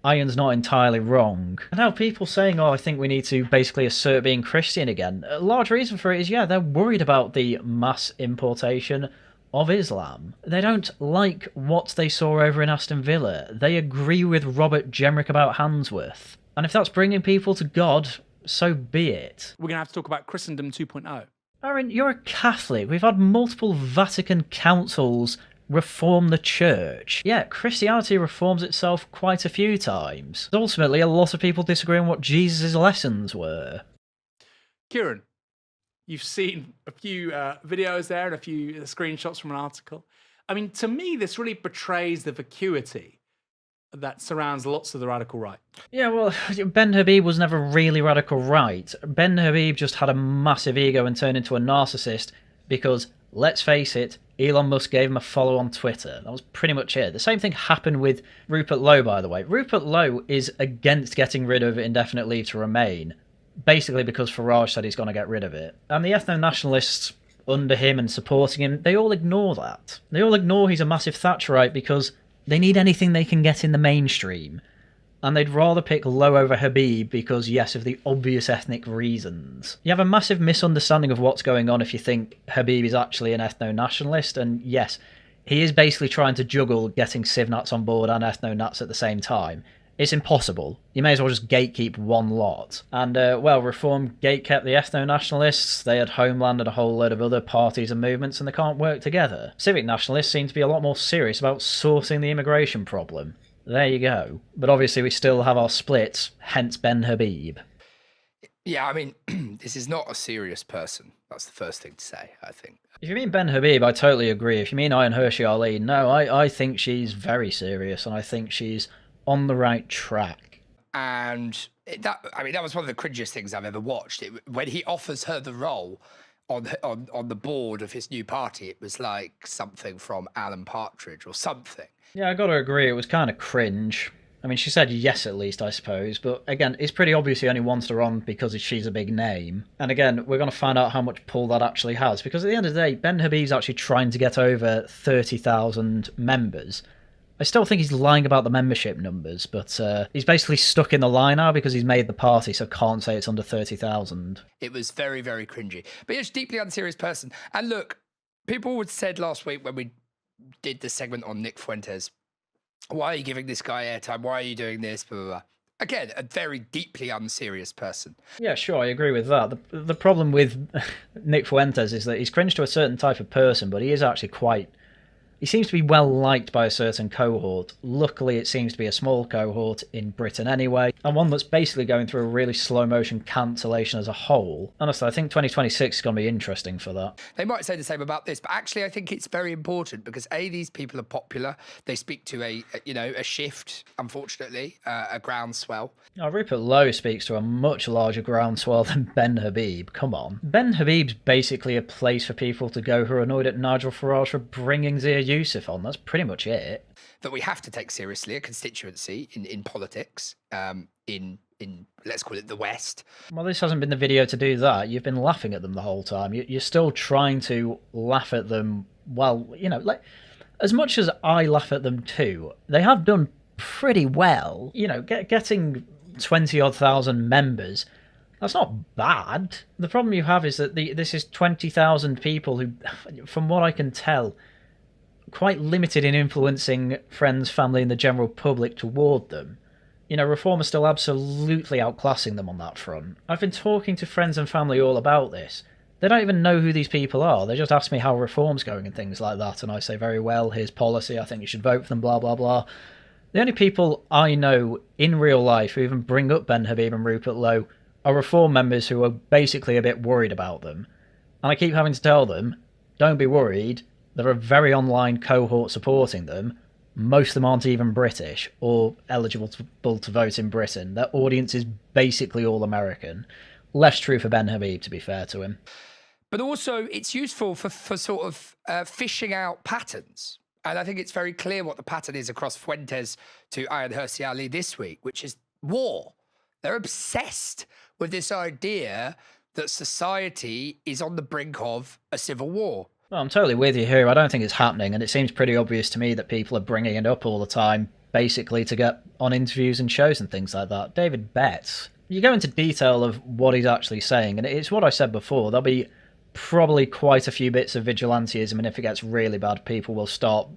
[SPEAKER 1] Ayaan's not entirely wrong. And now people saying, oh, I think we need to basically assert being Christian again. A large reason for it is, yeah, they're worried about the mass importation of Islam. They don't like what they saw over in Aston Villa. They agree with Robert Jemrick about Handsworth. And if that's bringing people to God, so be it.
[SPEAKER 2] We're going to have to talk about Christendom 2.0.
[SPEAKER 1] Aaron, you're a Catholic. We've had multiple Vatican councils reform the church. Yeah, Christianity reforms itself quite a few times. Ultimately, a lot of people disagree on what Jesus' lessons were.
[SPEAKER 2] Kieran, you've seen a few videos there and a few screenshots from an article. I mean, to me, this really betrays the vacuity that surrounds lots of the radical right.
[SPEAKER 1] Yeah, well, Ben Habib was never really radical right. Ben Habib just had a massive ego and turned into a narcissist because, let's face it, Elon Musk gave him a follow on Twitter. That was pretty much it. The same thing happened with Rupert Lowe, by the way. Rupert Lowe is against getting rid of indefinite leave to remain, basically because Farage said he's going to get rid of it. And the ethno-nationalists under him and supporting him, they all ignore that. They all ignore he's a massive Thatcherite because they need anything they can get in the mainstream. And they'd rather pick Lowe over Habib because, yes, of the obvious ethnic reasons. You have a massive misunderstanding of what's going on if you think Habib is actually an ethno-nationalist, and yes, he is basically trying to juggle getting Civnats on board and ethno-nats at the same time. It's impossible. You may as well just gatekeep one lot. And, well, Reform gatekept the ethno-nationalists, they had Homeland and a whole load of other parties and movements, and they can't work together. Civic nationalists seem to be a lot more serious about sorting the immigration problem. There you go. But obviously we still have our splits, hence Ben Habib.
[SPEAKER 5] Yeah, I mean, this is not a serious person. That's the first thing to say, I think.
[SPEAKER 1] If you mean Ben Habib, I totally agree. If you mean Ayaan Hirsi, no, I think she's very serious, and I think she's on the right track.
[SPEAKER 5] And that was one of the cringiest things I've ever watched. When he offers her the role on the board of his new party, it was like something from Alan Partridge or something.
[SPEAKER 1] Yeah, I gotta agree, it was kind of cringe. I mean, she said yes at least, I suppose, but again, it's pretty obvious he only wants her on because she's a big name. And again, we're going to find out how much pull that actually has, because at the end of the day, Ben Habib's actually trying to get over 30,000 members. I still think he's lying about the membership numbers, but he's basically stuck in the lie now because he's made the party, so can't say it's under 30,000.
[SPEAKER 5] It was very, very cringy. But he's a deeply unserious person. And look, people said last week when we did the segment on Nick Fuentes, Why are you giving this guy airtime? Why are you doing this? Blah, blah, blah. Again, a very deeply unserious person.
[SPEAKER 1] Yeah, sure, I agree with that. The problem with Nick Fuentes is that he's cringe to a certain type of person, but he is actually quite... He seems to be well liked by a certain cohort. Luckily, it seems to be a small cohort in Britain anyway, and one that's basically going through a really slow motion cancellation as a whole. Honestly, I think 2026 is going to be interesting for that.
[SPEAKER 5] They might say the same about this, but actually I think it's very important because these people are popular. They speak to a shift, unfortunately, a groundswell.
[SPEAKER 1] Now, Rupert Lowe speaks to a much larger groundswell than Ben Habib. Come on. Ben Habib's basically a place for people to go who are annoyed at Nigel Farage for bringing Zia Youssef on. That's pretty much it.
[SPEAKER 5] That we have to take seriously a constituency in politics, in let's call it the West.
[SPEAKER 1] Well, this hasn't been the video to do that. You've been laughing at them the whole time. You're still trying to laugh at them. Well, like as much as I laugh at them too, they have done pretty well. Getting 20-odd thousand members, that's not bad. The problem you have is that this is 20,000 people who, from what I can tell, quite limited in influencing friends, family, and the general public toward them. Reform are still absolutely outclassing them on that front. I've been talking to friends and family all about this. They don't even know who these people are. They just ask me how reform's going and things like that, and I say, very well, here's policy, I think you should vote for them, blah, blah, blah. The only people I know in real life who even bring up Ben Habib and Rupert Lowe are reform members who are basically a bit worried about them. And I keep having to tell them, don't be worried, there are a very online cohort supporting them. Most of them aren't even British or eligible to vote in Britain. Their audience is basically all American. Less true for Ben Habib, to be fair to him.
[SPEAKER 5] But also, it's useful for sort of fishing out patterns. And I think it's very clear what the pattern is across Fuentes to Ayaan Hirsi Ali this week, which is war. They're obsessed with this idea that society is on the brink of a civil war.
[SPEAKER 1] Well, I'm totally with you here. I don't think it's happening, and it seems pretty obvious to me that people are bringing it up all the time, basically to get on interviews and shows and things like that. David Betts, you go into detail of what he's actually saying, and it's what I said before. There'll be probably quite a few bits of vigilantism, and if it gets really bad, people will start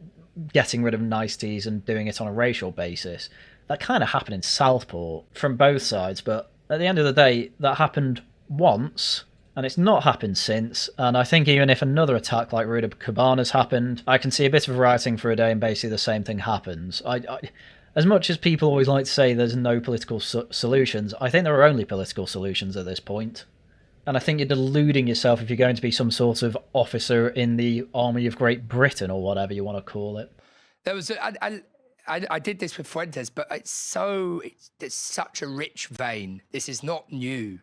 [SPEAKER 1] getting rid of niceties and doing it on a racial basis. That kind of happened in Southport from both sides, but at the end of the day, that happened once, and it's not happened since. And I think even if another attack like Ruda Cabana's happened, I can see a bit of rioting for a day and basically the same thing happens. As much as people always like to say there's no political solutions, I think there are only political solutions at this point. And I think you're deluding yourself if you're going to be some sort of officer in the Army of Great Britain or whatever you want to call it.
[SPEAKER 5] There was I did this with Fuentes, but it's such a rich vein. This is not new.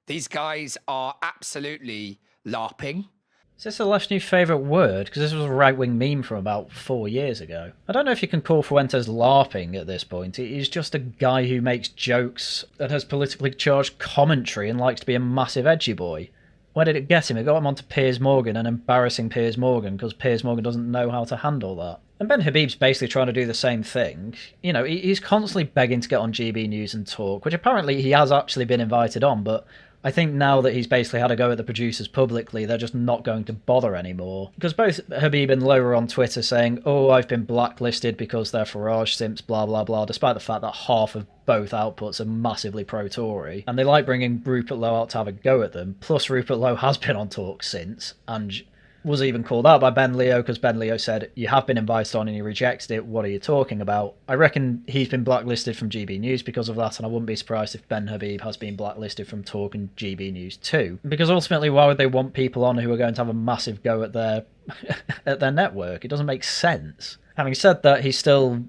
[SPEAKER 5] These guys are absolutely LARPing.
[SPEAKER 1] Is this the left's new favourite word? Because this was a right-wing meme from about 4 years ago. I don't know if you can call Fuentes LARPing at this point. He's just a guy who makes jokes and has politically charged commentary and likes to be a massive edgy boy. Where did it get him? It got him onto Piers Morgan and embarrassing Piers Morgan because Piers Morgan doesn't know how to handle that. And Ben Habib's basically trying to do the same thing. He's constantly begging to get on GB News and talk, which apparently he has actually been invited on, but I think now that he's basically had a go at the producers publicly, they're just not going to bother anymore. Because both Habib and Lowe are on Twitter saying, oh, I've been blacklisted because they're Farage simps, blah, blah, blah, despite the fact that half of both outputs are massively pro-Tory. And they like bringing Rupert Lowe out to have a go at them. Plus, Rupert Lowe has been on talk since, and was even called out by Ben Leo because Ben Leo said, you have been invited on and you rejected it, what are you talking about? I reckon he's been blacklisted from GB News because of that, and I wouldn't be surprised if Ben Habib has been blacklisted from Talk and GB News too. Because ultimately, why would they want people on who are going to have a massive go at their at their network? It doesn't make sense. Having said that, he's still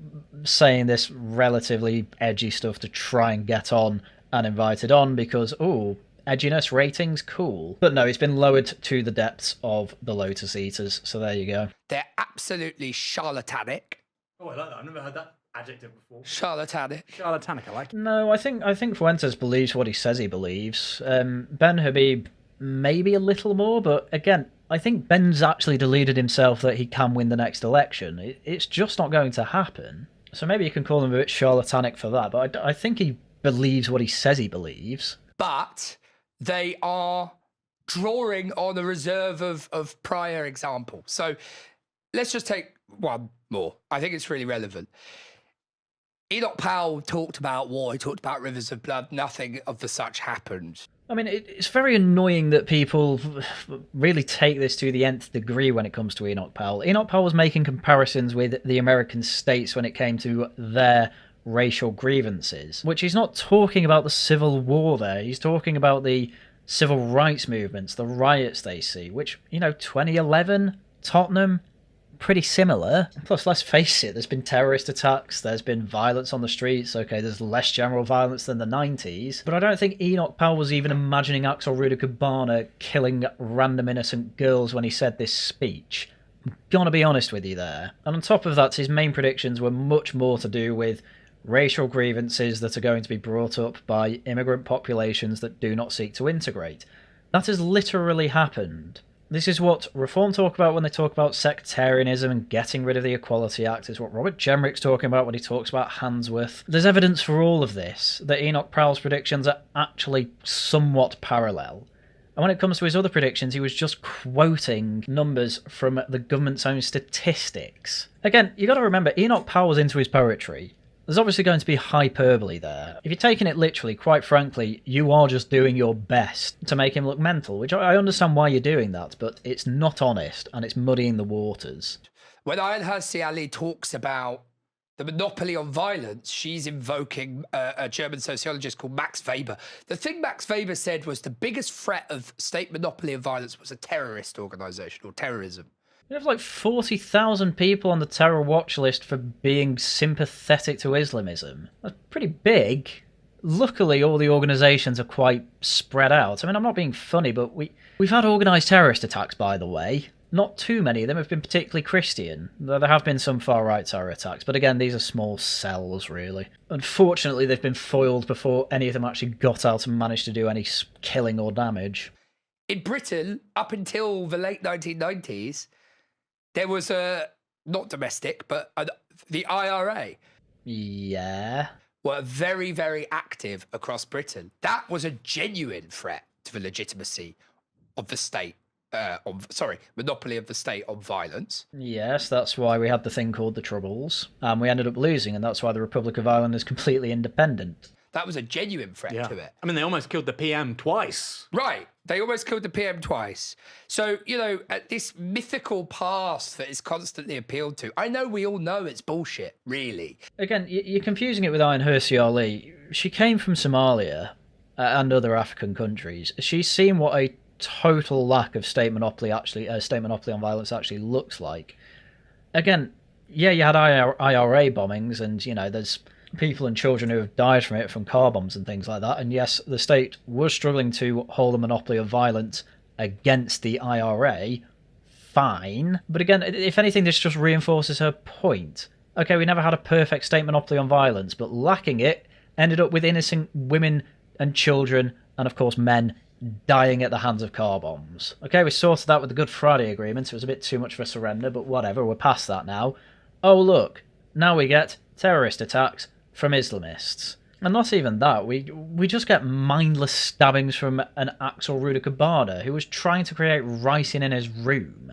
[SPEAKER 1] saying this relatively edgy stuff to try and get on and invited on because, ooh, edginess ratings, cool. But no, it's been lowered to the depths of the Lotus Eaters, so there you go.
[SPEAKER 5] They're absolutely charlatanic.
[SPEAKER 2] Oh, I like that. I've never heard that adjective before.
[SPEAKER 5] Charlatanic.
[SPEAKER 2] Charlatanic, I like it.
[SPEAKER 1] No, I think Fuentes believes what he says he believes. Ben Habib maybe a little more, but again, I think Ben's actually deluded himself that he can win the next election. It's just not going to happen. So maybe you can call him a bit charlatanic for that, but I think he believes what he says he believes.
[SPEAKER 5] But they are drawing on a reserve of prior examples. So let's just take one more. I think it's really relevant. Enoch Powell talked about war. He talked about rivers of blood. Nothing of the such happened.
[SPEAKER 1] I mean, it's very annoying that people really take this to the nth degree when it comes to Enoch Powell. Enoch Powell was making comparisons with the American states when it came to their racial grievances, which he's not talking about the Civil War there. He's talking about the civil rights movements, the riots they see, which, 2011, Tottenham, pretty similar. Plus, let's face it, there's been terrorist attacks, there's been violence on the streets. Okay, there's less general violence than the 90s, but I don't think Enoch Powell was even imagining Axel Rudakabana killing random innocent girls when he said this speech. I'm gonna be honest with you there. And on top of that, his main predictions were much more to do with racial grievances that are going to be brought up by immigrant populations that do not seek to integrate. That has literally happened. This is what Reform talk about when they talk about sectarianism and getting rid of the Equality Act. It's what Robert Jenrick's talking about when he talks about Handsworth. There's evidence for all of this, that Enoch Powell's predictions are actually somewhat parallel. And when it comes to his other predictions, he was just quoting numbers from the government's own statistics. Again, you got to remember, Enoch Powell was into his poetry. There's obviously going to be hyperbole there. If you're taking it literally, quite frankly, you are just doing your best to make him look mental, which I understand why you're doing that, but it's not honest and it's muddying the waters.
[SPEAKER 5] When Ayaan Hirsi Ali talks about the monopoly on violence, she's invoking a German sociologist called Max Weber. The thing Max Weber said was the biggest threat of state monopoly of violence was a terrorist organisation or terrorism.
[SPEAKER 1] We have like 40,000 people on the terror watch list for being sympathetic to Islamism. That's pretty big. Luckily, all the organisations are quite spread out. I mean, I'm not being funny, but we've had organised terrorist attacks, by the way. Not too many of them have been particularly Christian, though there have been some far-right terror attacks. But again, these are small cells, really. Unfortunately, they've been foiled before any of them actually got out and managed to do any killing or damage.
[SPEAKER 5] In Britain, up until the late 1990s, there was not domestic, but the IRA.
[SPEAKER 1] Yeah.
[SPEAKER 5] Were very, very active across Britain. That was a genuine threat to the legitimacy of the state. Monopoly of the state on violence.
[SPEAKER 1] Yes, that's why we had the thing called the Troubles. And we ended up losing, and that's why the Republic of Ireland is completely independent.
[SPEAKER 5] That was a genuine threat to it.
[SPEAKER 2] I mean, they almost killed the PM twice.
[SPEAKER 5] Right. They almost killed the PM twice. So, this mythical past that is constantly appealed to, I know we all know it's bullshit, really.
[SPEAKER 1] Again, you're confusing it with Ayaan Hirsi Ali. She came from Somalia and other African countries. She's seen what a total lack of state monopoly on violence actually looks like. Again, yeah, you had IRA bombings, and, there's people and children who have died from it, from car bombs and things like that. And yes, the state was struggling to hold a monopoly of violence against the IRA. Fine. But again, if anything, this just reinforces her point. Okay, we never had a perfect state monopoly on violence, but lacking it ended up with innocent women and children, and of course men, dying at the hands of car bombs. Okay, we sorted that with the Good Friday Agreement. It was a bit too much for surrender, but whatever, we're past that now. Oh look, now we get terrorist attacks from Islamists. And not even that, we just get mindless stabbings from an Axel Rudakabana who was trying to create writing in his room.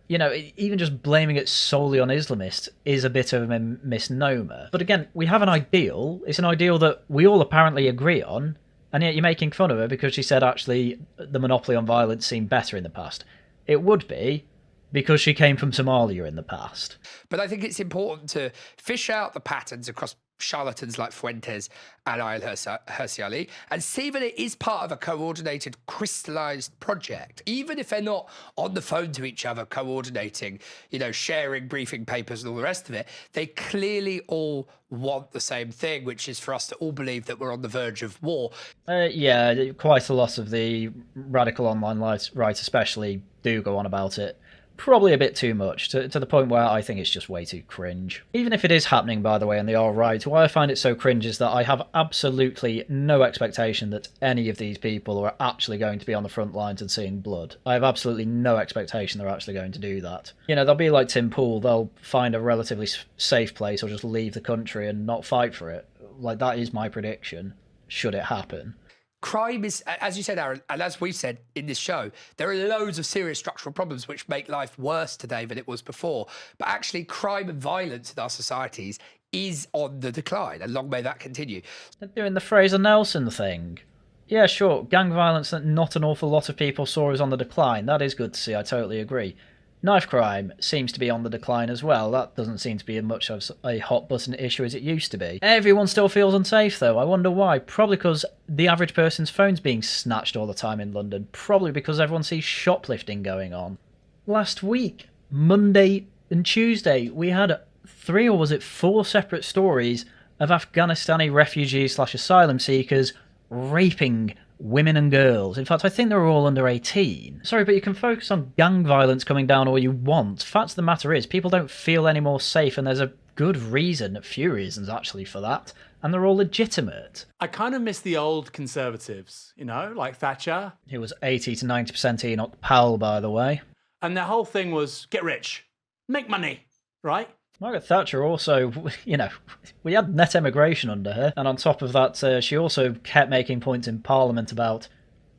[SPEAKER 1] Even just blaming it solely on Islamists is a bit of a misnomer. But again, we have an ideal. It's an ideal that we all apparently agree on, and yet you're making fun of her because she said actually the monopoly on violence seemed better in the past. It would be, because she came from Somalia in the past.
[SPEAKER 5] But I think it's important to fish out the patterns across charlatans like Fuentes and Ayaan Hirsi Ali and see that it is part of a coordinated, crystallized project. Even if they're not on the phone to each other, coordinating, sharing briefing papers and all the rest of it, they clearly all want the same thing, which is for us to all believe that we're on the verge of war.
[SPEAKER 1] Yeah, quite a lot of the radical online right especially do go on about it. Probably a bit too much, to the point where I think it's just way too cringe. Even if it is happening, by the way, and they are right, why I find it so cringe is that I have absolutely no expectation that any of these people are actually going to be on the front lines and seeing blood. I have absolutely no expectation they're actually going to do that. They'll be like Tim Pool, they'll find a relatively safe place or just leave the country and not fight for it. Like, that is my prediction, should it happen.
[SPEAKER 5] Crime is, as you said, Aaron, and as we've said in this show, there are loads of serious structural problems which make life worse today than it was before. But actually, crime and violence in our societies is on the decline, and long may that continue.
[SPEAKER 1] They're doing the Fraser Nelson thing. Yeah, sure, gang violence that not an awful lot of people saw is on the decline. That is good to see, I totally agree. Knife crime seems to be on the decline as well. That doesn't seem to be as much of a hot button issue as it used to be. Everyone still feels unsafe though. I wonder why. Probably because the average person's phone's being snatched all the time in London. Probably because everyone sees shoplifting going on. Last week, Monday and Tuesday, we had 3 or was it 4 separate stories of Afghanistani refugees/asylum seekers raping women and girls. In fact, I think they were all under 18. Sorry, but you can focus on gang violence coming down all you want. Fact of the matter is, people don't feel any more safe, and there's a good reason, a few reasons actually for that, and they're all legitimate.
[SPEAKER 2] I kind of miss the old conservatives, like Thatcher.
[SPEAKER 1] It was 80 to 90% Enoch Powell, by the way.
[SPEAKER 2] And their whole thing was get rich, make money, right?
[SPEAKER 1] Margaret Thatcher also, we had net emigration under her, and on top of that, she also kept making points in Parliament about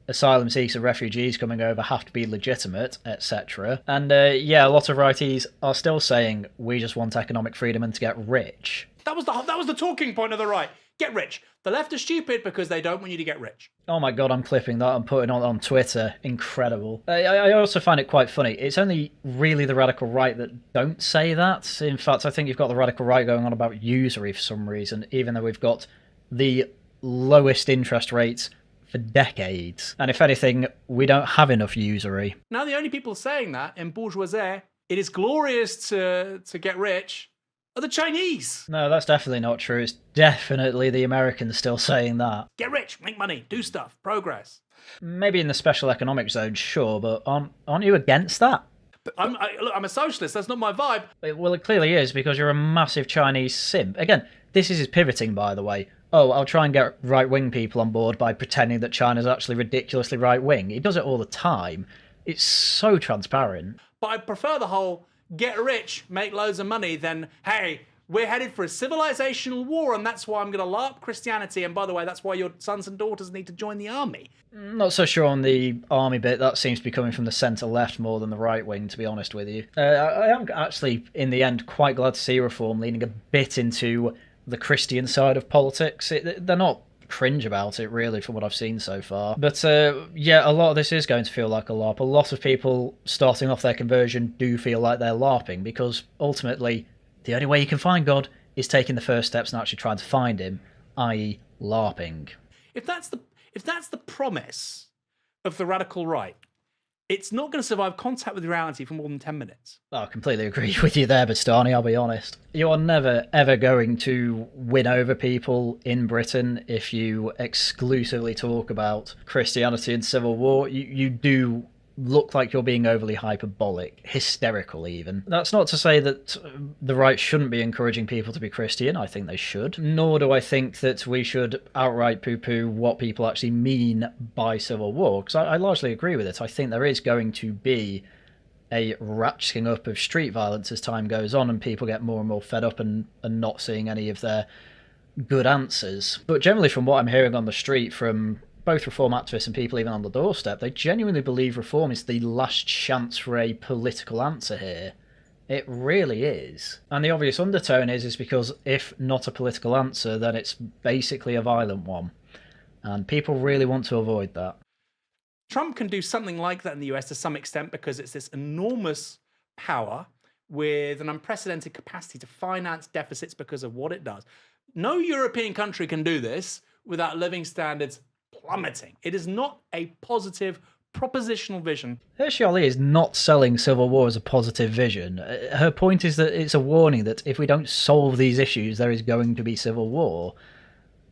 [SPEAKER 1] asylum seekers and refugees coming over have to be legitimate, etc. And a lot of righties are still saying we just want economic freedom and to get rich.
[SPEAKER 2] That was the talking point of the right. Get rich. The left are stupid because they don't want you to get rich.
[SPEAKER 1] Oh my god, I'm clipping that and putting it on Twitter. Incredible. I also find it quite funny. It's only really the radical right that don't say that. In fact, I think you've got the radical right going on about usury for some reason, even though we've got the lowest interest rates for decades. And if anything, we don't have enough usury.
[SPEAKER 2] Now the only people saying that in bourgeoisie, it is glorious to get rich, are the Chinese.
[SPEAKER 1] No, that's definitely not true. It's definitely the Americans still saying that.
[SPEAKER 2] Get rich, make money, do stuff, progress.
[SPEAKER 1] Maybe in the special economic zone, sure, but aren't you against that?
[SPEAKER 2] I'm a socialist, that's not my vibe.
[SPEAKER 1] Well, it clearly is, because you're a massive Chinese simp. Again, this is his pivoting, by the way. Oh, I'll try and get right-wing people on board by pretending that China's actually ridiculously right-wing. He does it all the time. It's so transparent.
[SPEAKER 2] But I prefer the whole get rich, make loads of money, than, hey, we're headed for a civilizational war, and that's why I'm going to LARP Christianity, and by the way, that's why your sons and daughters need to join the army.
[SPEAKER 1] Not so sure on the army bit. That seems to be coming from the centre-left more than the right-wing, to be honest with you. I am actually, in the end, quite glad to see reform leaning a bit into the Christian side of politics. They're not cringe about it, really, from what I've seen so far. But a lot of this is going to feel like a LARP. A lot of people starting off their conversion do feel like they're LARPing, because ultimately the only way you can find God is taking the first steps and actually trying to find him, i.e. LARPing.
[SPEAKER 2] If that's the promise of the radical right, it's not going to survive contact with reality for more than 10 minutes.
[SPEAKER 1] I completely agree with you there, Bastani, I'll be honest. You are never, ever going to win over people in Britain if you exclusively talk about Christianity and civil war. You do look like you're being overly hyperbolic, hysterical even. That's not to say that the right shouldn't be encouraging people to be Christian. I think they should. Nor do I think that we should outright poo-poo what people actually mean by civil war, because I largely agree with it. I think there is going to be a ratcheting up of street violence as time goes on and people get more and more fed up and not seeing any of their good answers. But generally, from what I'm hearing on the street from both reform activists and people even on the doorstep, they genuinely believe reform is the last chance for a political answer here. It really is. And the obvious undertone is because if not a political answer, then it's basically a violent one. And people really want to avoid that.
[SPEAKER 2] Trump can do something like that in the US to some extent because it's this enormous power with an unprecedented capacity to finance deficits because of what it does. No European country can do this without living standards plummeting. It is not a positive propositional vision.
[SPEAKER 1] Hirsi Ali is not selling civil war as a positive vision. Her point is that it's a warning that if we don't solve these issues, there is going to be civil war.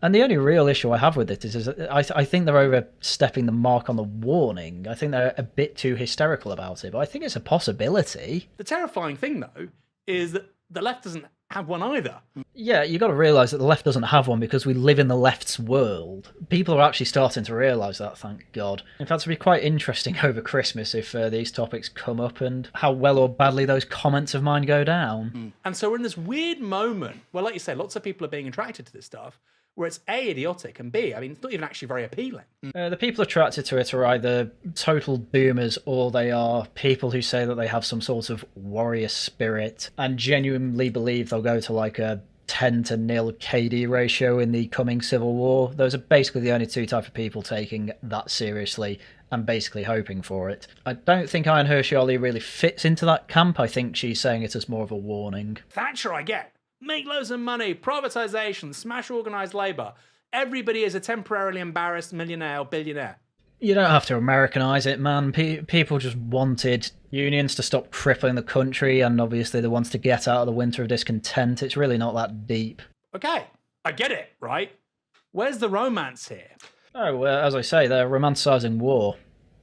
[SPEAKER 1] And the only real issue I have with it is I think they're overstepping the mark on the warning. I think they're a bit too hysterical about it, but I think it's a possibility.
[SPEAKER 2] The terrifying thing, though, is that the left doesn't have one either.
[SPEAKER 1] Yeah, you got to realise that the left doesn't have one because we live in the left's world. People are actually starting to realise that, thank God. In fact, it'll be quite interesting over Christmas if these topics come up and how well or badly those comments of mine go down.
[SPEAKER 2] And so we're in this weird moment where, like you say, lots of people are being attracted to this stuff, where it's A, idiotic, and B, I mean, it's not even actually very appealing.
[SPEAKER 1] The people attracted to it are either total boomers or they are people who say that they have some sort of warrior spirit and genuinely believe they'll go to like a 10 to 0 KD ratio in the coming civil war. Those are basically the only two type of people taking that seriously and basically hoping for it. I don't think Ayaan Hirsi Ali really fits into that camp. I think she's saying it as more of a warning.
[SPEAKER 2] Thatcher, I get. Make loads of money, privatisation, smash organised labour. Everybody is a temporarily embarrassed millionaire or billionaire.
[SPEAKER 1] You don't have to Americanise it, man. People just wanted unions to stop crippling the country, and obviously they wanted to get out of the winter of discontent. It's really not that deep.
[SPEAKER 2] Okay, I get it, right? Where's the romance here?
[SPEAKER 1] Oh, as I say, they're romanticising war.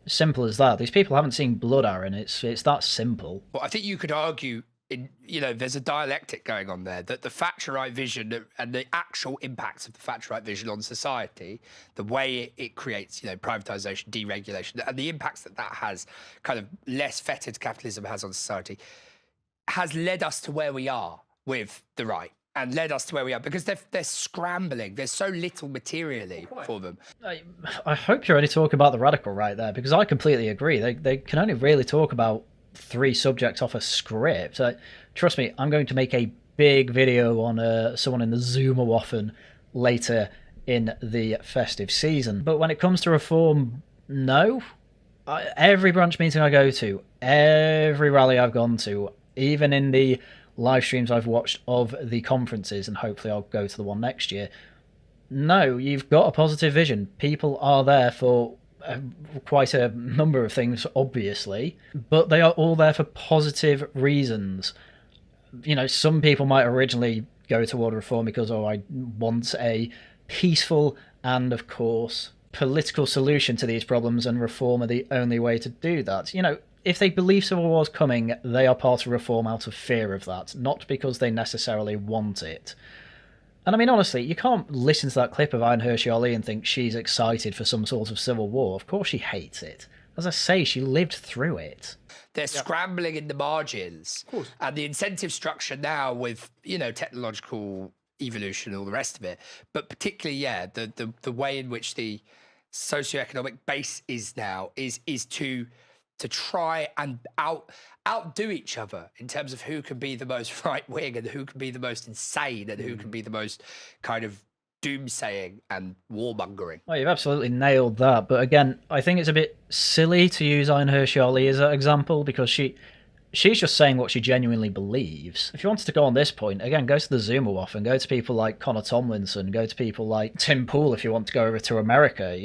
[SPEAKER 1] Simple as that. These people haven't seen blood, Aaron. It's that simple.
[SPEAKER 5] Well, I think you could argue, there's a dialectic going on there, that the Thatcherite vision and the actual impacts of the Thatcherite vision on society, the way it creates, privatisation, deregulation, and the impacts that has, kind of less fettered capitalism has on society, has led us to where we are with the right. And led us to where we are because they're scrambling. There's so little materially for them.
[SPEAKER 1] I hope you're only talking about the radical right there, because I completely agree. They can only really talk about 3 subjects off a script. Trust me, I'm going to make a big video on someone in the Zoomerwaffen later in the festive season. But when it comes to reform, no. Every branch meeting I go to, every rally I've gone to, even in the live streams I've watched of the conferences, and hopefully I'll go to the one next year. No, you've got a positive vision. People are there for quite a number of things, obviously, but they are all there for positive reasons. Some people might originally go toward reform because, I want a peaceful and, of course, political solution to these problems, and reform are the only way to do that. If they believe civil war's coming, they are part of reform out of fear of that, not because they necessarily want it. And I mean, honestly, you can't listen to that clip of Ayaan Hirsi Ali and think she's excited for some sort of civil war. Of course she hates it. As I say, she lived through it.
[SPEAKER 5] They're scrambling in the margins. And the incentive structure now with, technological evolution and all the rest of it, but particularly, the way in which the socioeconomic base is now is to try and outdo each other in terms of who can be the most right wing and who can be the most insane and who can be the most kind of doomsaying and warmongering.
[SPEAKER 1] Oh, you've absolutely nailed that. But again, I think it's a bit silly to use Ayaan Hirsi Ali as an example, because she's just saying what she genuinely believes. If you wanted to go on this point, again, go to the Zoomerwaffen and go to people like Connor Tomlinson, go to people like Tim Pool if you want to go over to America.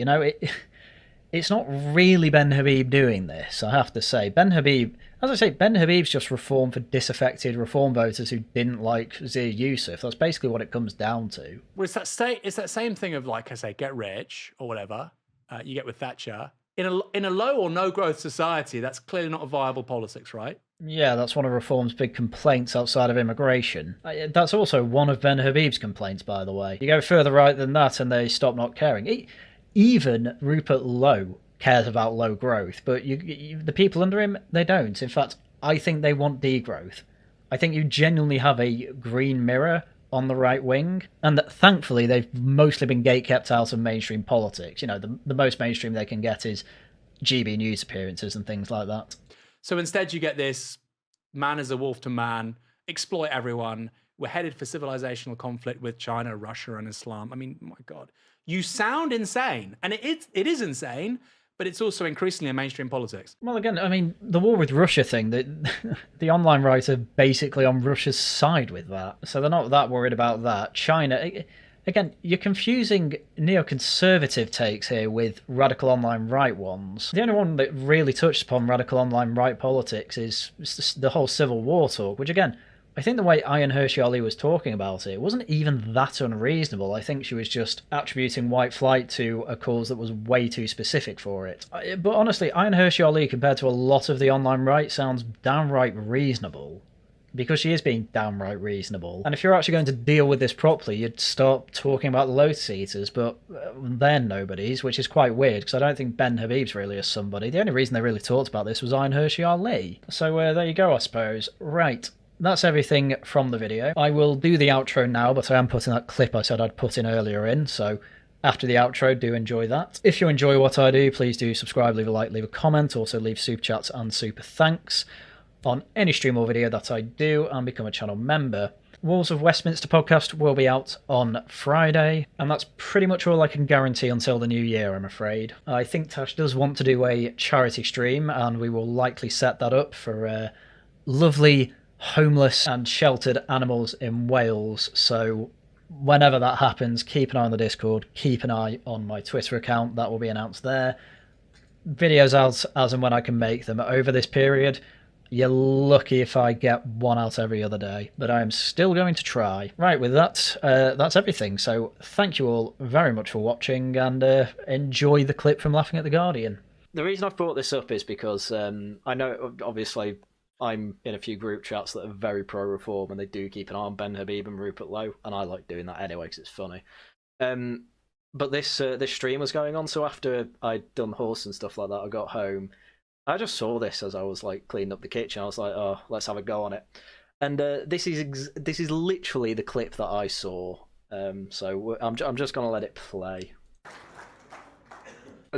[SPEAKER 1] It's not really Ben Habib doing this, I have to say. Ben Habib's just reform for disaffected reform voters who didn't like Zia Yusuf. That's basically what it comes down to.
[SPEAKER 2] Well, it's that same thing of, like I say, get rich or whatever you get with Thatcher. In a low or no growth society, that's clearly not a viable politics, right?
[SPEAKER 1] Yeah, that's one of reform's big complaints outside of immigration. That's also one of Ben Habib's complaints, by the way. You go further right than that and they stop not caring. Even Rupert Lowe cares about low growth, but the people under him, they don't. In fact, I think they want degrowth. I think you genuinely have a green mirror on the right wing, and that thankfully they've mostly been gatekept out of mainstream politics. The most mainstream they can get is GB News appearances and things like that.
[SPEAKER 2] So instead you get this man is a wolf to man, exploit everyone. We're headed for civilizational conflict with China, Russia, and Islam. I mean, my God. You sound insane, and it is insane, but it's also increasingly a mainstream politics.
[SPEAKER 1] Well, again, I mean, the war with Russia thing, the online right are basically on Russia's side with that, so they're not that worried about that. China, again, you're confusing neoconservative takes here with radical online right ones. The only one that really touched upon radical online right politics is the whole civil war talk, which again, I think the way Ayaan Hirsi Ali was talking about it wasn't even that unreasonable. I think she was just attributing white flight to a cause that was way too specific for it. But honestly, Ayaan Hirsi Ali, compared to a lot of the online right, sounds downright reasonable. Because she is being downright reasonable. And if you're actually going to deal with this properly, you'd start talking about the Lotus Eaters, but they're nobodies, which is quite weird, because I don't think Ben Habib's really a somebody. The only reason they really talked about this was Ayaan Hirsi Ali. So there you go, I suppose. Right. That's everything from the video. I will do the outro now, but I am putting that clip I said I'd put in earlier in, so after the outro, do enjoy that. If you enjoy what I do, please do subscribe, leave a like, leave a comment, also leave super chats and super thanks on any stream or video that I do, and become a channel member. Walls of Westminster podcast will be out on Friday, and that's pretty much all I can guarantee until the new year, I'm afraid. I think Tash does want to do a charity stream, and we will likely set that up for lovely homeless and sheltered animals in Wales. So whenever that happens, keep an eye on the Discord, keep an eye on my Twitter account, that will be announced there. Videos out as and when I can make them over this period. You're lucky if I get one out every other day, but I am still going to try. Right, with that, that's everything. So thank you all very much for watching, and enjoy the clip from Laughing at the Guardian. The reason I've brought this up is because I know, obviously, I'm in a few group chats that are very pro-reform, and they do keep an eye on Ben Habib and Rupert Lowe, and I like doing that anyway because it's funny. But this stream was going on, so after I'd done horse and stuff like that, I got home. I just saw this as I was like cleaning up the kitchen. I was like, "Oh, let's have a go on it." And this is literally the clip that I saw. So I'm just gonna let it play.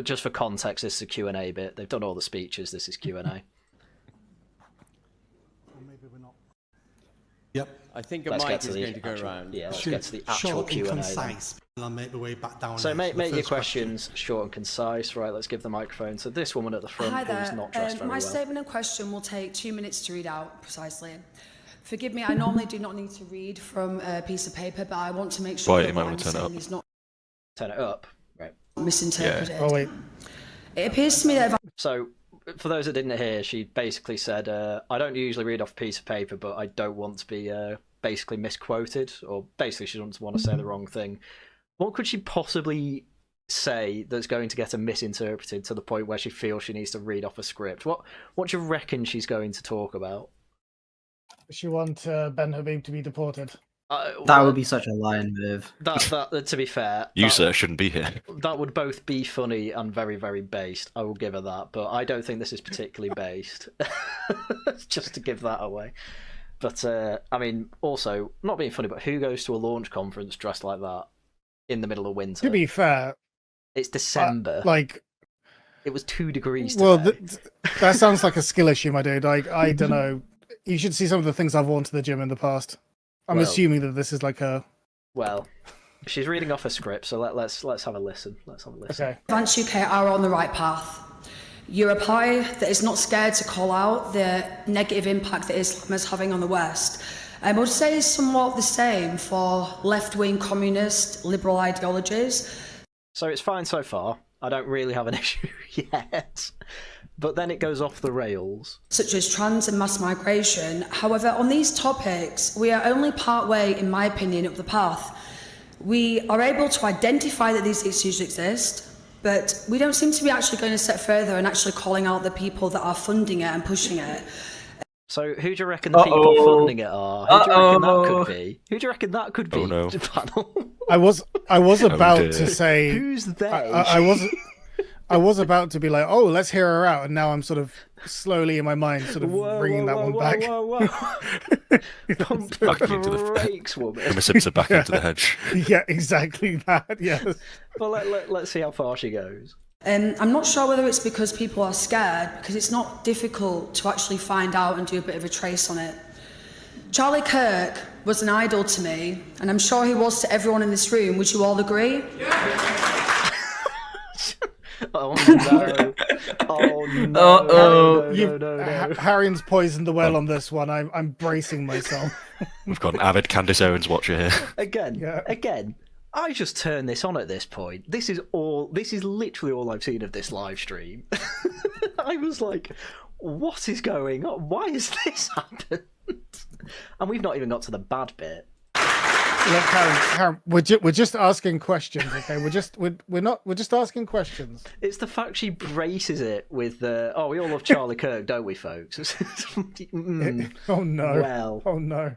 [SPEAKER 1] Just for context, this is a Q&A bit. They've done all the speeches. This is Q&A.
[SPEAKER 6] Or maybe we're not. Yep.
[SPEAKER 4] I think a
[SPEAKER 1] Let's
[SPEAKER 4] mic
[SPEAKER 1] get
[SPEAKER 4] is
[SPEAKER 1] to the
[SPEAKER 4] going to go
[SPEAKER 1] actual,
[SPEAKER 4] around.
[SPEAKER 1] Yeah, let's get to the actual
[SPEAKER 6] short
[SPEAKER 1] Q&A.
[SPEAKER 6] and concise. And I'll make the way back down.
[SPEAKER 1] So
[SPEAKER 6] there.
[SPEAKER 1] make
[SPEAKER 6] The
[SPEAKER 1] your
[SPEAKER 6] first
[SPEAKER 1] questions short and concise. Right, let's give the microphone to this woman at the front
[SPEAKER 7] Hi
[SPEAKER 1] who's
[SPEAKER 7] there.
[SPEAKER 1] not dressed very
[SPEAKER 7] My
[SPEAKER 1] well.
[SPEAKER 7] statement and question will take 2 minutes to read out precisely. Forgive me, I normally do not need to read from a piece of paper, but I want to make sure
[SPEAKER 8] Right,
[SPEAKER 7] that
[SPEAKER 8] you might
[SPEAKER 7] what I'm
[SPEAKER 8] want to turn it
[SPEAKER 7] saying
[SPEAKER 8] up.
[SPEAKER 7] is not
[SPEAKER 1] Turn it up. Right.
[SPEAKER 7] misinterpreted.
[SPEAKER 6] Oh wait.
[SPEAKER 7] It appears to me that if
[SPEAKER 1] So, for those that didn't hear, she basically said, I don't usually read off a piece of paper, but I don't want to be basically misquoted, or basically she doesn't want to say the wrong thing. What could she possibly say that's going to get her misinterpreted to the point where she feels she needs to read off a script? What do you reckon she's going to talk about?
[SPEAKER 9] She wants Ben Habib to be deported.
[SPEAKER 10] That would be such a lion move.
[SPEAKER 1] That to be fair,
[SPEAKER 8] You, sir, shouldn't be here.
[SPEAKER 1] that would both be funny and very, very based. I will give her that, but I don't think this is particularly based. Just to give that away. But, I mean, also, not being funny, but who goes to a launch conference dressed like that in the middle of winter?
[SPEAKER 9] To be fair,
[SPEAKER 1] It's December. It was 2 degrees today.
[SPEAKER 9] well, that sounds like a skill issue, my dude. I don't know. You should see some of the things I've worn to the gym in the past. I'm
[SPEAKER 1] Well-
[SPEAKER 9] assuming that this is like a.
[SPEAKER 1] Well, she's reading off a script, so let's have a listen. Let's have a listen.
[SPEAKER 9] Okay.
[SPEAKER 7] Advance UK are on the right path. You're a party that is not scared to call out the negative impact that Islam is having on the West. I would say it's somewhat the same for left-wing communist liberal ideologies.
[SPEAKER 1] So it's fine so far. I don't really have an issue yet. But then it goes off the rails.
[SPEAKER 7] Such as trans and mass migration. However, on these topics, we are only part way, in my opinion, up the path. We are able to identify that these issues exist, but we don't seem to be actually going a step further and actually calling out the people that are funding it and pushing it.
[SPEAKER 1] So who do you reckon the people funding it are? Who do you reckon that could be? Who do you reckon that could be?
[SPEAKER 8] Oh, no.
[SPEAKER 1] Panel?
[SPEAKER 9] I was about
[SPEAKER 8] dear.
[SPEAKER 9] to say.
[SPEAKER 1] Who's they?
[SPEAKER 9] I was about to be like, oh, let's hear her out, and now I'm sort of slowly in my mind sort of bringing that one back.
[SPEAKER 1] Whoa. Pump the
[SPEAKER 8] Back into the
[SPEAKER 1] brakes, woman.
[SPEAKER 8] The Mississippi back into the hedge.
[SPEAKER 9] Yeah, exactly that. Yes.
[SPEAKER 1] Well, let's see how far she goes.
[SPEAKER 7] I'm not sure whether it's because people are scared, because it's not difficult to actually find out and do a bit of a trace on it. Charlie Kirk was an idol to me, and I'm sure he was to everyone in this room. Would you all agree?
[SPEAKER 1] Oh no! Oh no!
[SPEAKER 10] Uh-oh.
[SPEAKER 1] No.
[SPEAKER 9] Haryan's poisoned the well on this one. I'm bracing myself.
[SPEAKER 8] We've got an avid Candace Owens watcher here.
[SPEAKER 1] Again. I just turn this on at this point. This is literally all I've seen of this live stream. I was like, what is going on? Why has this happened? And we've not even got to the bad bit.
[SPEAKER 9] Look, Haryan, we're just asking questions, okay? We're just asking questions.
[SPEAKER 1] It's the fact she braces it with the, we all love Charlie Kirk, don't we, folks?
[SPEAKER 9] Oh no.
[SPEAKER 1] Well.
[SPEAKER 9] Oh no.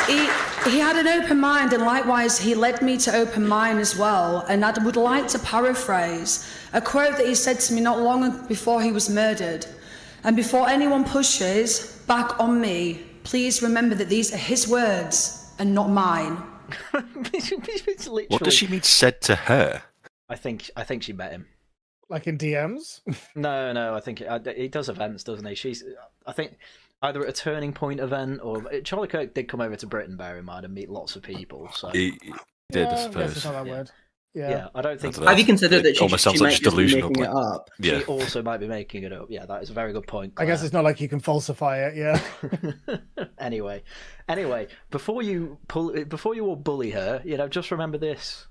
[SPEAKER 7] He had an open mind, and likewise he led me to open mine as well. And I would like to paraphrase a quote that he said to me not long before he was murdered. And before anyone pushes back on me, please remember that these are his words and not mine.
[SPEAKER 1] It's literally...
[SPEAKER 8] What does she mean said to her?
[SPEAKER 1] I think she met him.
[SPEAKER 9] Like in DMs?
[SPEAKER 1] No, I think he does events, doesn't he? I think either at a turning point event or Charlie Kirk did come over to Britain, bear in mind, and meet lots of people. So
[SPEAKER 8] He did, I
[SPEAKER 9] I guess
[SPEAKER 8] suppose.
[SPEAKER 9] it's not that weird.
[SPEAKER 1] yeah, I don't think.
[SPEAKER 8] I don't know.
[SPEAKER 10] Have you considered that
[SPEAKER 8] It almost sounds
[SPEAKER 10] she
[SPEAKER 8] like
[SPEAKER 10] might
[SPEAKER 8] just
[SPEAKER 10] just be
[SPEAKER 8] delusional,
[SPEAKER 10] making it
[SPEAKER 8] but-
[SPEAKER 10] up?
[SPEAKER 8] Yeah.
[SPEAKER 1] She also might be making it up. Yeah, that is a very good point.
[SPEAKER 9] I guess
[SPEAKER 1] Claire.
[SPEAKER 9] it's not like you can falsify it. Yeah.
[SPEAKER 1] Anyway, before you all bully her, just remember this.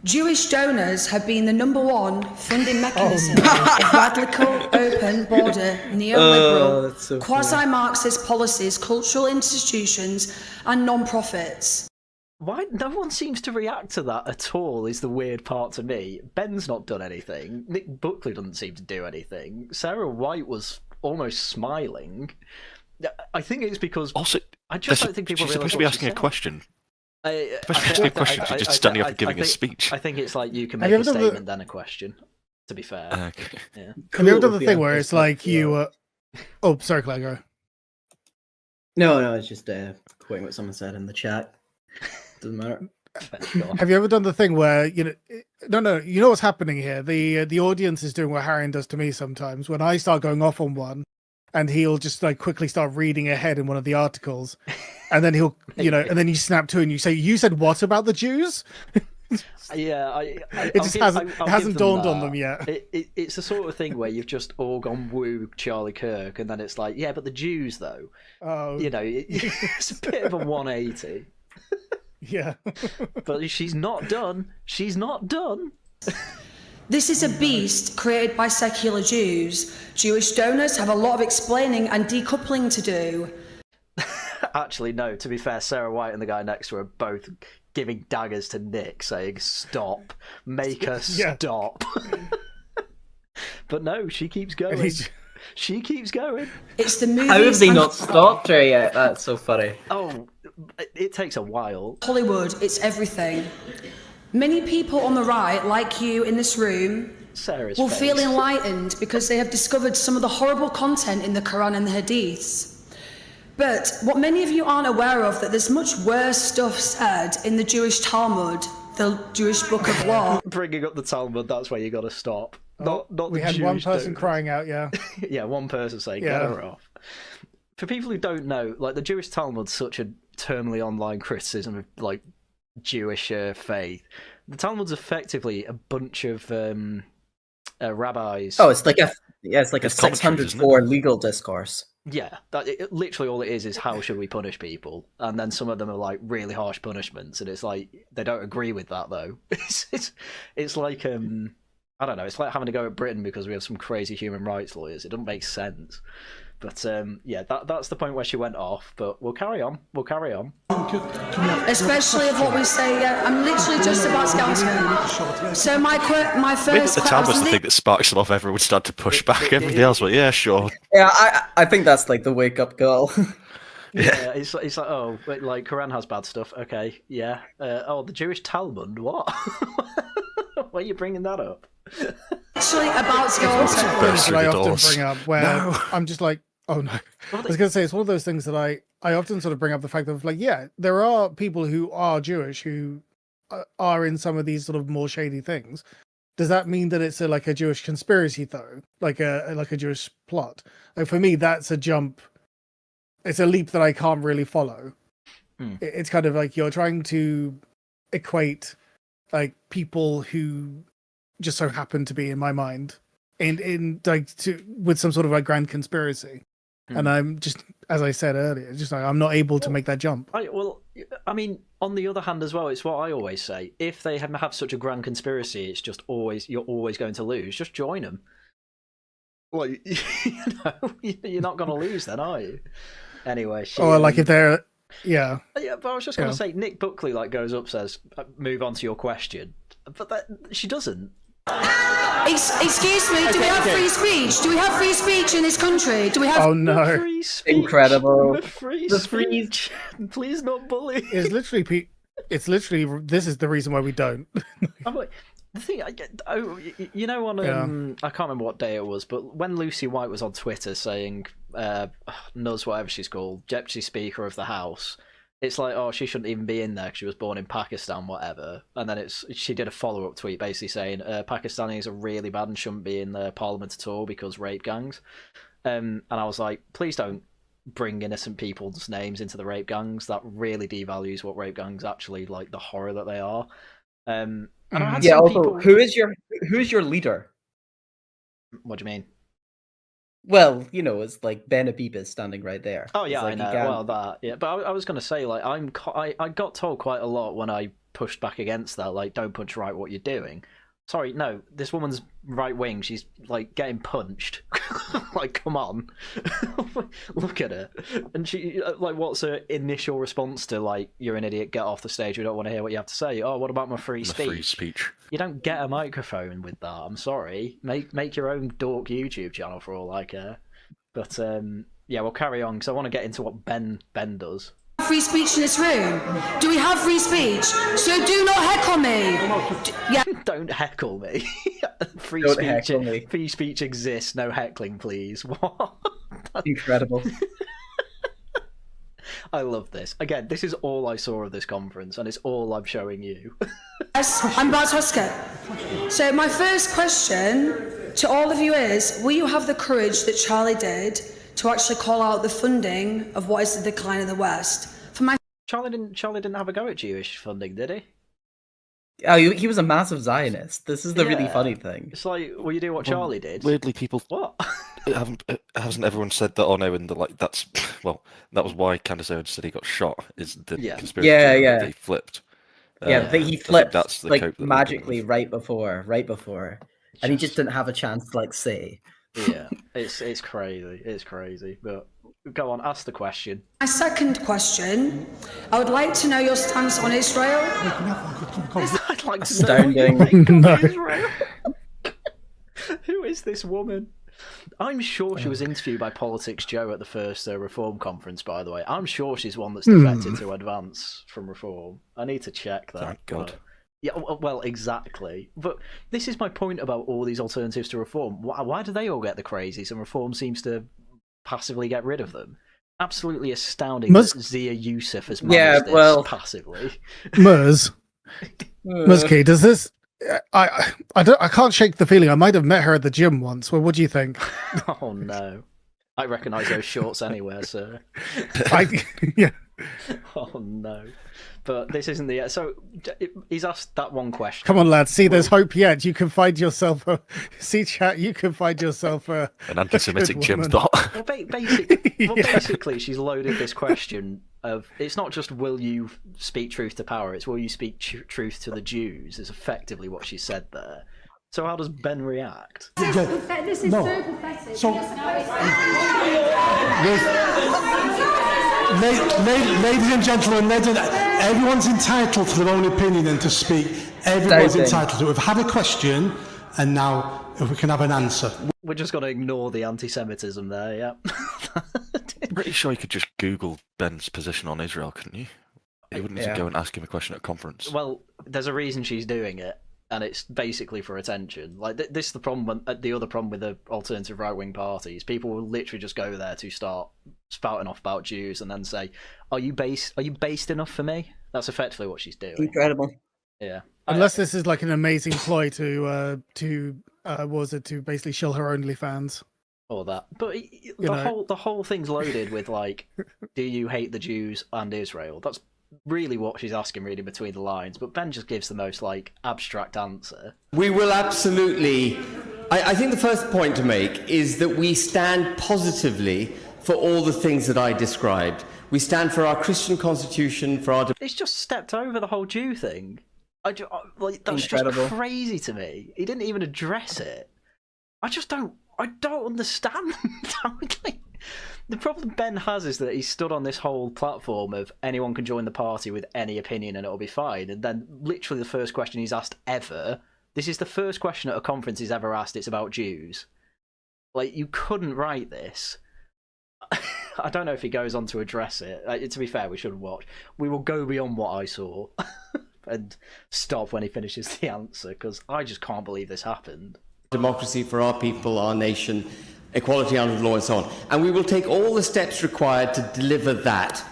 [SPEAKER 7] Jewish donors have been the #1 funding mechanism of radical, open border, neoliberal,
[SPEAKER 10] that's so funny.
[SPEAKER 7] quasi-Marxist policies, cultural institutions, and non-profits.
[SPEAKER 1] Why no one seems to react to that at all is the weird part to me. Ben's not done anything. Nick Buckley doesn't seem to do anything. Sarah White was almost smiling. I think it's because
[SPEAKER 8] Also,
[SPEAKER 1] I just don't think people
[SPEAKER 8] she's
[SPEAKER 1] realise
[SPEAKER 8] supposed to be
[SPEAKER 1] what
[SPEAKER 8] asking a
[SPEAKER 1] she's
[SPEAKER 8] question.
[SPEAKER 1] saying.
[SPEAKER 8] Supposed to be asking a question. She's just standing up and giving a speech.
[SPEAKER 1] I think it's like you can
[SPEAKER 9] Have
[SPEAKER 1] make
[SPEAKER 9] you
[SPEAKER 1] a
[SPEAKER 9] ever done the-
[SPEAKER 1] statement then a question. To be fair,
[SPEAKER 8] Okay.
[SPEAKER 1] yeah.
[SPEAKER 9] Have you ever done
[SPEAKER 10] Cool
[SPEAKER 9] the
[SPEAKER 10] with
[SPEAKER 9] thing where it's like you? Oh, sorry, Claire. Go.
[SPEAKER 10] No, it's just quoting what someone said in the chat. Doesn't matter.
[SPEAKER 9] Have you ever done the thing where no, you know what's happening here? The audience is doing what Haryan does to me sometimes when I start going off on one, and he'll just like quickly start reading ahead in one of the articles, and then he'll and then you snap to it and you say, "You said what about the Jews?"
[SPEAKER 1] Yeah,
[SPEAKER 9] It just hasn't dawned on them yet.
[SPEAKER 1] It's the sort of thing where you've just all gone woo Charlie Kirk, and then it's like, yeah, but the Jews though,
[SPEAKER 9] Oh,
[SPEAKER 1] it's a bit of a 180.
[SPEAKER 9] yeah.
[SPEAKER 1] But she's not done. She's not done.
[SPEAKER 7] This is a beast created by secular Jews. Jewish donors have a lot of explaining and decoupling to do.
[SPEAKER 1] Actually, no. To be fair, Sarah White and the guy next to her are both giving daggers to Nick, saying, "Stop, make her
[SPEAKER 9] Yeah.
[SPEAKER 1] stop." But no, she keeps going. She keeps going.
[SPEAKER 7] It's the movies
[SPEAKER 10] How have they
[SPEAKER 7] and
[SPEAKER 10] not stopped her yet? That's so funny.
[SPEAKER 1] Oh, it takes a while.
[SPEAKER 7] Hollywood, it's everything. Many people on the right, like you in this room,
[SPEAKER 1] Sarah's
[SPEAKER 7] will
[SPEAKER 1] face.
[SPEAKER 7] feel enlightened because they have discovered some of the horrible content in the Quran and the Hadiths. But what many of you aren't aware of, that there's much worse stuff said in the Jewish Talmud, the Jewish Book of Law.
[SPEAKER 1] Bringing up the Talmud, that's where you got to stop. Not
[SPEAKER 9] We
[SPEAKER 1] the
[SPEAKER 9] had one
[SPEAKER 1] Jews
[SPEAKER 9] person
[SPEAKER 1] don't.
[SPEAKER 9] crying out. Yeah.
[SPEAKER 1] Yeah, one person saying,
[SPEAKER 9] Yeah.
[SPEAKER 1] "Get her off." For people who don't know, like the Jewish Talmud's such a terminally online criticism of like Jewish faith. The Talmud's effectively a bunch of rabbis.
[SPEAKER 10] Oh, it's like a
[SPEAKER 8] It's commentaries,
[SPEAKER 10] 604 legal discourse.
[SPEAKER 1] Yeah, literally all it is how should we punish people, and then some of them are like really harsh punishments, and it's like they don't agree with that though. It's like I don't know. It's like having to go at Britain because we have some crazy human rights lawyers. It doesn't make sense. But yeah, that's the point where she went off. But we'll carry on.
[SPEAKER 7] Especially of what we say. Yeah, I'm literally just about to get onto it. So my
[SPEAKER 8] Maybe
[SPEAKER 7] first
[SPEAKER 8] the time was the thing that sparks them off. Everyone would start to push back everything else. But yeah, sure.
[SPEAKER 10] Yeah, I think that's like the wake up call.
[SPEAKER 1] Yeah, it's like oh, but like Quran has bad stuff. Okay, yeah. Oh, the Jewish Talmud. What? Why are you bringing that up?
[SPEAKER 7] actually about to go on to.
[SPEAKER 8] Burst
[SPEAKER 9] Things
[SPEAKER 8] through
[SPEAKER 9] that I
[SPEAKER 8] the
[SPEAKER 9] often
[SPEAKER 8] doors.
[SPEAKER 9] bring up where I'm just like, oh no. I was going to say, it's one of those things that I often sort of bring up the fact of like, yeah, there are people who are Jewish who are in some of these sort of more shady things. Does that mean that it's like a Jewish conspiracy though? Like a Jewish plot? Like for me, that's a jump. It's a leap that I can't really follow. It's kind of like you're trying to equate like people who just so happen to be in my mind in like with some sort of like grand conspiracy. And I'm just, as I said earlier, just like I'm not able to make that jump.
[SPEAKER 1] I mean, on the other hand as well, it's what I always say. If they have such a grand conspiracy, it's just you're always going to lose. Just join them. Well, you're not going to lose then, are you? Anyway.
[SPEAKER 9] Or like if they're, yeah.
[SPEAKER 1] Yeah, but I was just going to say, Nick Buckley like goes up, says, "Move on to your question," but she doesn't.
[SPEAKER 7] Excuse me, do we have free speech? Do we have free speech in this country? Do we have?
[SPEAKER 9] Oh no!
[SPEAKER 1] Free speech.
[SPEAKER 10] Incredible.
[SPEAKER 1] The free speech. Please not bully.
[SPEAKER 9] It's literally this is the reason why we don't.
[SPEAKER 1] I'm like, the thing I get, you know, on I can't remember what day it was, but when Lucy White was on Twitter saying, Nuz, whatever she's called, Deputy Speaker of the House, it's like, oh, she shouldn't even be in there because she was born in Pakistan, whatever. And then she did a follow-up tweet basically saying Pakistanis are really bad and shouldn't be in the parliament at all because rape gangs. And I was like, please don't bring innocent people's names into the rape gangs. That really devalues what rape gangs actually, like, the horror that they are. And I had some
[SPEAKER 10] Also,
[SPEAKER 1] people...
[SPEAKER 10] who is your leader?
[SPEAKER 1] What do you mean?
[SPEAKER 10] Well, it's like Ben Habib is standing right there.
[SPEAKER 1] Oh yeah,
[SPEAKER 10] It's like
[SPEAKER 1] I know.
[SPEAKER 10] he can't-
[SPEAKER 1] Well, that yeah, but I was going to say, like, I got told quite a lot when I pushed back against that, like, don't punch right what you're doing. Sorry, no, this woman's right wing. She's like getting punched. Like, come on, look at her. And she, like, what's her initial response to, like, you're an idiot, get off the stage, we don't want to hear what you have to say. Oh, what about my free speech?
[SPEAKER 8] Free speech.
[SPEAKER 1] You don't get a microphone with that. I'm sorry. Make your own dork YouTube channel for all I care. But yeah, we'll carry on because I want to get into what Ben does.
[SPEAKER 7] Free speech in this room? Do we have free speech? So do not heckle me. Yeah.
[SPEAKER 1] Don't heckle me. Free
[SPEAKER 10] Don't
[SPEAKER 1] speech.
[SPEAKER 10] heckle me.
[SPEAKER 1] Free speech exists. No heckling, please. What?
[SPEAKER 10] Incredible.
[SPEAKER 1] I love this. Again, this is all I saw of this conference, and it's all I'm showing you.
[SPEAKER 7] Yes, I'm Bartoska. So my first question to all of you is, will you have the courage that Charlie did to actually call out the funding of what is the decline in the West? For my
[SPEAKER 1] Charlie didn't have a go at Jewish funding, did he?
[SPEAKER 10] Oh, he was a massive Zionist. This is the really
[SPEAKER 1] Yeah.
[SPEAKER 10] funny thing.
[SPEAKER 1] It's like, well, you do what Charlie did.
[SPEAKER 8] Weirdly, people
[SPEAKER 1] What?
[SPEAKER 8] hasn't everyone said that? Oh no, and like that's that was why Candace Owens said he got shot. Is the conspiracy theory that he flipped?
[SPEAKER 10] Yeah,
[SPEAKER 8] I
[SPEAKER 10] but he
[SPEAKER 8] think
[SPEAKER 10] flipped
[SPEAKER 8] that's the
[SPEAKER 10] like
[SPEAKER 8] cope that they're
[SPEAKER 10] magically
[SPEAKER 8] going
[SPEAKER 10] right before, and he just didn't have a chance to like say.
[SPEAKER 1] Yeah, it's crazy. It's crazy. But go on, ask the question.
[SPEAKER 7] My second question, I would like to know your stance on Israel.
[SPEAKER 1] I'd like to
[SPEAKER 10] Astounding.
[SPEAKER 1] know what you think
[SPEAKER 9] No.
[SPEAKER 1] of Israel. Who is this woman? I'm sure she was interviewed by Politics Joe at the first Reform conference, by the way. I'm sure she's one that's defected to advance from Reform. I need to check that.
[SPEAKER 8] Thank God.
[SPEAKER 1] But... yeah, well, exactly. But this is my point about all these alternatives to Reform. Why do they all get the crazies and Reform seems to passively get rid of them? Absolutely astounding that Zia Youssef has managed this passively.
[SPEAKER 9] Muzki, does this... I can't shake the feeling. I might have met her at the gym once. Well, what do you think?
[SPEAKER 1] Oh, no. I recognise those shorts anywhere, sir.
[SPEAKER 9] Yeah.
[SPEAKER 1] Oh, no. But this isn't the... So, he's asked that one question.
[SPEAKER 9] Come on, lads. See, there's hope yet. You can find yourself a... See, chat, you can find yourself an
[SPEAKER 8] anti-Semitic gym dot.
[SPEAKER 1] Well, basically, she's loaded this question of... It's not just will you speak truth to power, it's will you speak truth to the Jews, is effectively what she said there. So how does Ben react?
[SPEAKER 11] This is so pathetic.
[SPEAKER 6] So, ladies and gentlemen, everyone's entitled to their own opinion and to speak. Everyone's entitled to it. We've had a question, and now if we can have an answer.
[SPEAKER 1] We're just going to ignore the anti-Semitism there, yeah.
[SPEAKER 8] I'm pretty sure you could just Google Ben's position on Israel, couldn't you? You wouldn't need to go and ask him a question at a conference.
[SPEAKER 1] Well, there's a reason she's doing it, and it's basically for attention. Like, this is the problem. The other problem with the alternative right-wing parties, people will literally just go there to start spouting off about Jews and then say, "Are you based enough for me?" That's effectively what she's doing.
[SPEAKER 10] Incredible.
[SPEAKER 1] Yeah.
[SPEAKER 9] Unless this is like an amazing ploy to basically shill her OnlyFans.
[SPEAKER 1] Or that. But the whole thing's loaded with, like, do you hate the Jews and Israel? That's really what she's asking, reading between the lines. But Ben just gives the most, like, abstract answer.
[SPEAKER 4] We will absolutely... I think the first point to make is that we stand positively for all the things that I described. We stand for our Christian constitution, for our...
[SPEAKER 1] It's just stepped over the whole Jew thing. That's
[SPEAKER 10] Incredible.
[SPEAKER 1] just crazy to me. He didn't even address it. I don't understand. The problem Ben has is that he stood on this whole platform of anyone can join the party with any opinion and it'll be fine. And then literally the first question he's asked ever, this is the first question at a conference he's ever asked, it's about Jews. Like, you couldn't write this. I don't know if he goes on to address it. To be fair, we shouldn't watch. We will go beyond what I saw and stop when he finishes the answer, because I just can't believe this happened.
[SPEAKER 4] Democracy for our people, our nation, equality under the law and so on. And we will take all the steps required to deliver that.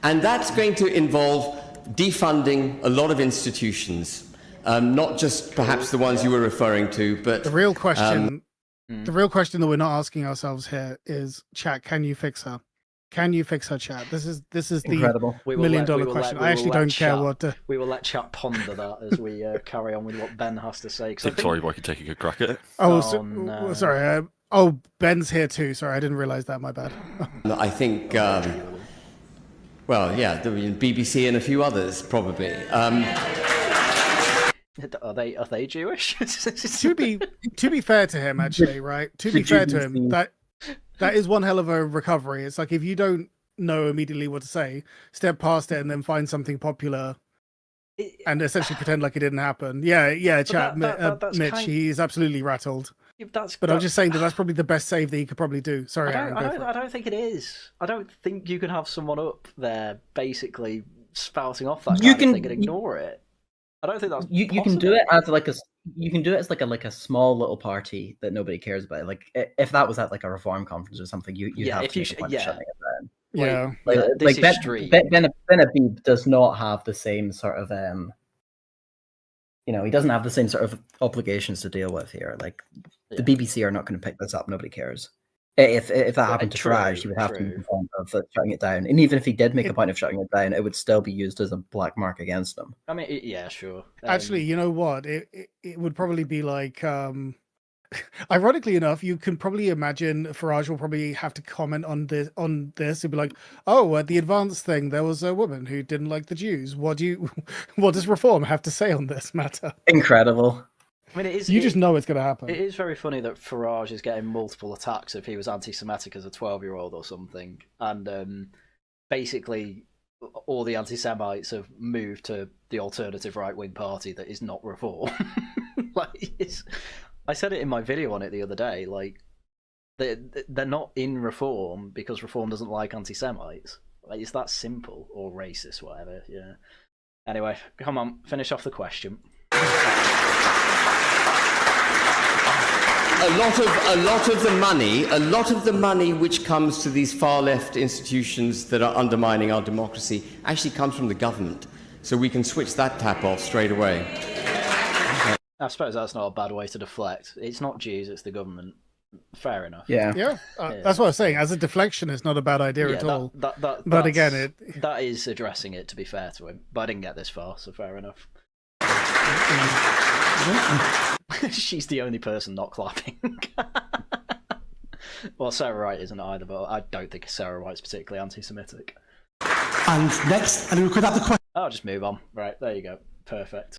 [SPEAKER 4] And that's going to involve defunding a lot of institutions, not just perhaps the ones you were referring to, but...
[SPEAKER 9] The real question The real question that we're not asking ourselves here is, chat, can you fix her? Can you fix her, chat? This is
[SPEAKER 10] Incredible.
[SPEAKER 9] the $1,000,000 question. I actually don't care what.
[SPEAKER 1] We will let chat ponder that as we carry on with what Ben has to say.
[SPEAKER 8] Victoria might take a good crack at it.
[SPEAKER 9] No. Sorry. Ben's here too. Sorry, I didn't realize that. My bad.
[SPEAKER 4] I think. Well, yeah, the BBC and a few others probably.
[SPEAKER 1] Are they Jewish?
[SPEAKER 9] to be fair to him, actually, right? To be fair to him, that is one hell of a recovery. It's like if you don't know immediately what to say, step past it and then find something popular and essentially pretend like it didn't happen. Yeah, chat. Mitch, he's absolutely rattled. But I'm just saying that's probably the best save that he could probably do. Sorry, Aaron.
[SPEAKER 1] I don't think it is. I don't think you can have someone up there basically spouting off that kind of thing and ignore it. I don't think that's
[SPEAKER 12] you can do it as like a small little party that nobody cares about. Like if that was at like a reform conference or something, you'd have to make a point of shutting it down.
[SPEAKER 9] Yeah,
[SPEAKER 12] Ben Habib does not have the same sort of he doesn't have the same sort of obligations to deal with here. Like the BBC are not going to pick this up. Nobody cares. If that happened to Farage, he would have to make a point of shutting it down. And even if he did make a point of shutting it down, it would still be used as a black mark against him.
[SPEAKER 1] I mean, yeah, sure.
[SPEAKER 9] Actually, you know what? It would probably be like, ironically enough, you can probably imagine Farage will probably have to comment on this. He'd be like, "Oh, at the advanced thing, there was a woman who didn't like the Jews. What does reform have to say on this matter?"
[SPEAKER 12] Incredible.
[SPEAKER 1] I mean,
[SPEAKER 9] you just know it's going to happen.
[SPEAKER 1] It is very funny that Farage is getting multiple attacks if he was anti-Semitic as a 12-year-old or something, and basically all the anti-Semites have moved to the alternative right-wing party that is not Reform. I said it in my video on it the other day. Like, they're not in Reform because Reform doesn't like anti-Semites. Like, it's that simple, or racist, whatever. Yeah. Anyway, come on, finish off the question.
[SPEAKER 4] A lot of the money which comes to these far left institutions that are undermining our democracy actually comes from the government. So we can switch that tap off straight away.
[SPEAKER 1] I suppose that's not a bad way to deflect. It's not Jews, it's the government. Fair enough.
[SPEAKER 9] Yeah. That's what I was saying. As a deflection, it's not a bad idea at all. But again,
[SPEAKER 1] that is addressing it, to be fair to him. But I didn't get this far, so fair enough. She's the only person not clapping. Well, Sarah Wright isn't either, but I don't think Sarah Wright's particularly anti-Semitic.
[SPEAKER 6] And next, and we could have the question.
[SPEAKER 1] I'll just move on. Right, there you go. Perfect.